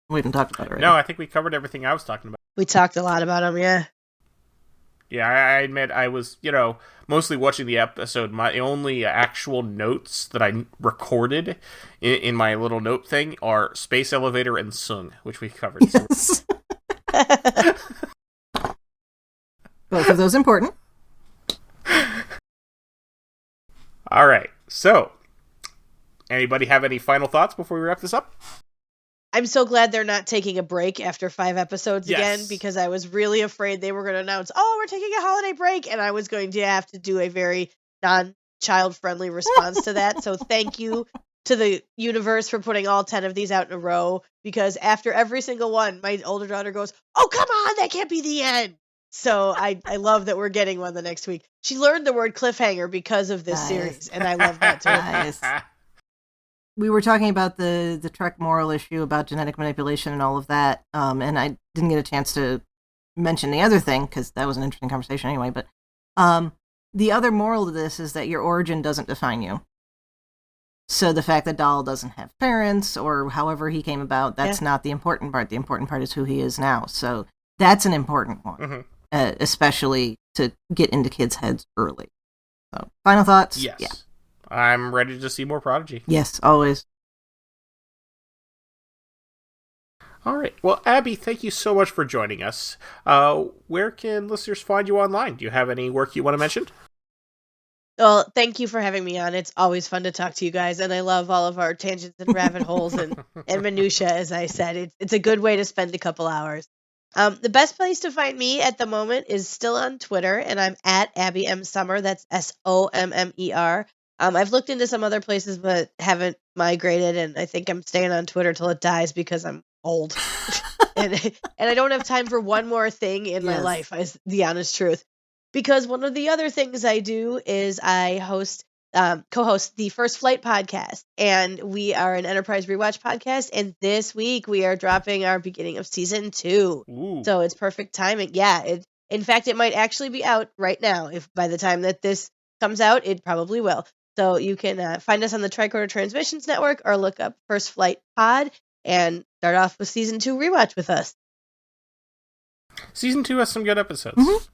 D: We haven't talked about it already.
C: No, I think we covered everything I was talking about.
E: We talked a lot about them, yeah.
C: Yeah, I admit I was, mostly watching the episode. My only actual notes that I recorded in my little note thing are Space Elevator and Sung, which we covered.
D: Yes. Both of those important.
C: All right, so anybody have any final thoughts before we wrap this up?
E: I'm so glad they're not taking a break after 5 episodes again, because I was really afraid they were going to announce, oh, we're taking a holiday break, and I was going to have to do a very non-child-friendly response to that. So thank you to the universe for putting all 10 of these out in a row, because after every single one, my older daughter goes, oh, come on, that can't be the end. So I love that we're getting one the next week. She learned the word cliffhanger because of this series, and I love that too.
D: Nice. We were talking about the Trek moral issue about genetic manipulation and all of that, and I didn't get a chance to mention the other thing, because that was an interesting conversation anyway, but the other moral to this is that your origin doesn't define you. So the fact that Dahl doesn't have parents, or however he came about, that's not the important part. The important part is who he is now. So that's an important one, especially to get into kids' heads early. So, final thoughts?
C: Yes.
D: Yeah.
C: I'm ready to see more Prodigy.
D: Yes, always.
C: All right. Well, Abby, thank you so much for joining us. Where can listeners find you online? Do you have any work you want to mention?
E: Well, thank you for having me on. It's always fun to talk to you guys, and I love all of our tangents and rabbit holes and minutia, as I said. It's a good way to spend a couple hours. The best place to find me at the moment is still on Twitter, and I'm at Abby M. Sommer. That's SOMMER. I've looked into some other places, but haven't migrated, and I think I'm staying on Twitter till it dies because I'm old. and I don't have time for one more thing in my life, is the honest truth. Because one of the other things I do is I co-host the First Flight podcast, and we are an Enterprise Rewatch podcast, and this week we are dropping our beginning of season 2.
C: Ooh.
E: So it's perfect timing. Yeah, in fact, it might actually be out right now. If by the time that this comes out, it probably will. So you can find us on the Tricorder Transmissions Network, or look up First Flight Pod and start off with Season 2 Rewatch with us.
C: Season 2 has some good episodes.
D: Mm-hmm.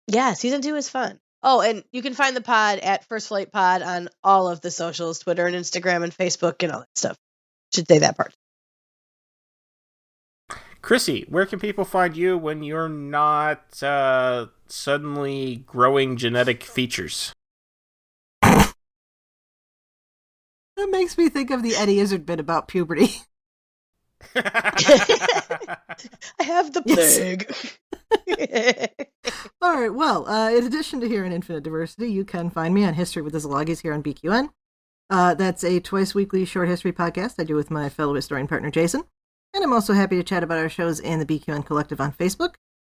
E: Yeah, Season 2 is fun. Oh, and you can find the pod at First Flight Pod on all of the socials, Twitter and Instagram and Facebook and all that stuff. Should say that part.
D: Chrissie, where can people find you when you're not suddenly growing genetic features?
A: That makes me think of the Eddie Izzard bit about puberty.
E: I have the plague.
A: All right, well, in addition to here in Infinite Diversity, you can find me on History with the Szilagys here on BQN. That's a twice-weekly short history podcast I do with my fellow historian partner, Jason. And I'm also happy to chat about our shows in the BQN Collective on Facebook.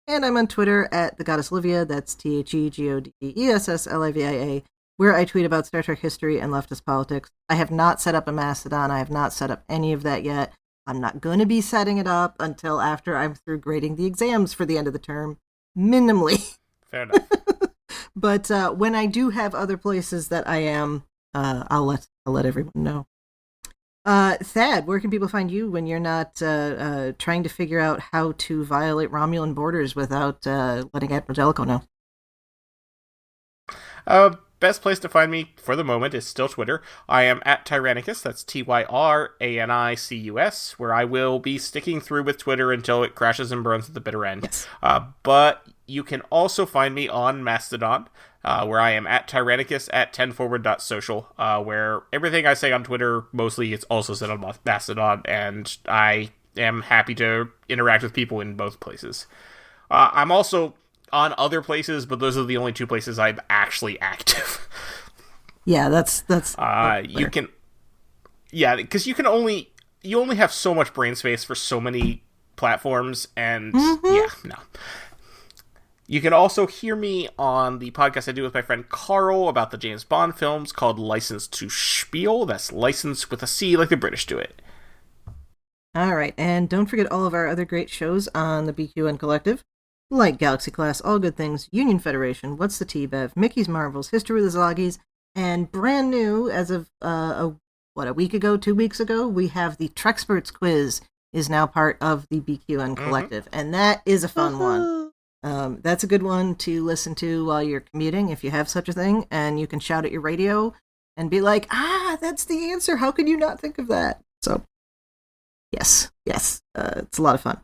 A: And I'm on Twitter at the Goddess Livia, that's TheGoddessLivia, where I tweet about Star Trek history and leftist politics. I have not set up a Mastodon. I have not set up any of that yet. I'm not going to be setting it up until after I'm through grading the exams for the end of the term, minimally.
C: Fair enough.
A: But when I do have other places that I am, I'll let everyone know. Thad, where can people find you when you're not trying to figure out how to violate Romulan borders without letting Admiral Jellicoe know?
C: Best place to find me for the moment is still Twitter. I am at Tyrannicus, that's Tyranicus, where I will be sticking through with Twitter until it crashes and burns at the bitter end.
A: Yes.
C: But you can also find me on Mastodon, where I am at Tyrannicus at 10forward.social, where everything I say on Twitter, mostly it's also said on Mastodon, and I am happy to interact with people in both places. I'm also on other places, but those are the only two places I'm actually active.
A: Yeah, that's
C: you can, yeah, because you only have so much brain space for so many platforms, and yeah, no. You can also hear me on the podcast I do with my friend Carl about the James Bond films called License to Spiel. That's license with a C, like the British do it.
A: All right, and don't forget all of our other great shows on the BQN Collective, like Galaxy Class, All Good Things, Union Federation, What's the T-Bev, Mickey's Marvels, History with the Szilagys, and brand new, as of, a week ago, 2 weeks ago, we have the Trexperts Quiz is now part of the BQN Collective, and that is a fun one. That's a good one to listen to while you're commuting, if you have such a thing, and you can shout at your radio and be like, that's the answer, how could you not think of that? So, yes, it's a lot of fun.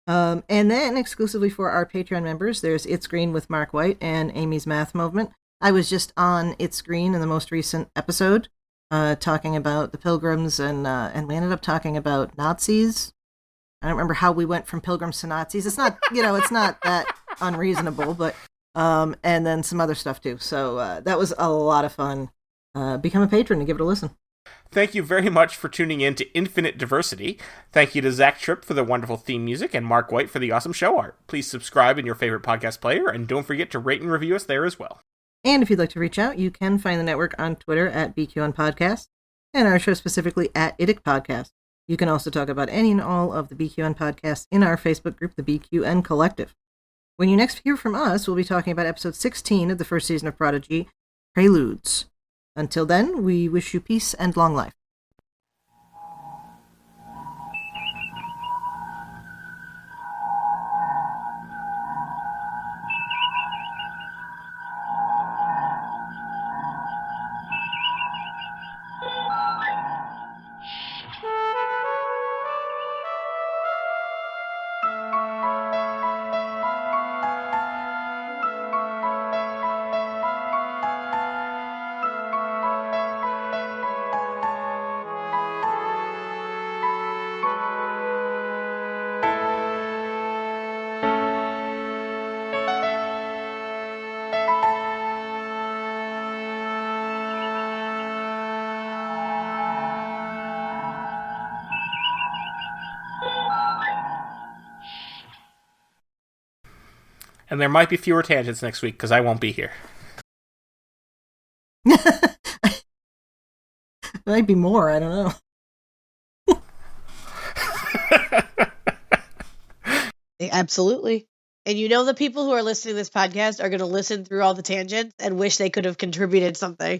A: And then, exclusively for our Patreon members, there's It's Green with Mark White and Amy's Math Movement. I was just on It's Green in the most recent episode, talking about the Pilgrims, and we ended up talking about Nazis. I don't remember how we went from Pilgrims to Nazis. It's not, it's not that unreasonable, but, and then some other stuff too. So, that was a lot of fun. Become a patron and give it a listen.
C: Thank you very much for tuning in to Infinite Diversity. Thank you to Zach Tripp for the wonderful theme music and Mark White for the awesome show art. Please subscribe in your favorite podcast player, and don't forget to rate and review us there as well.
A: And if you'd like to reach out, you can find the network on Twitter at BQN Podcast, and our show specifically at IDIC Podcast. You can also talk about any and all of the BQN podcasts in our Facebook group, the BQN Collective. When you next hear from us, we'll be talking about episode 16 of the first season of Prodigy, Preludes. Until then, we wish you peace and long life.
C: And there might be fewer tangents next week, because I won't be here.
A: There might be more, I don't know.
E: Absolutely. And the people who are listening to this podcast are going to listen through all the tangents and wish they could have contributed something.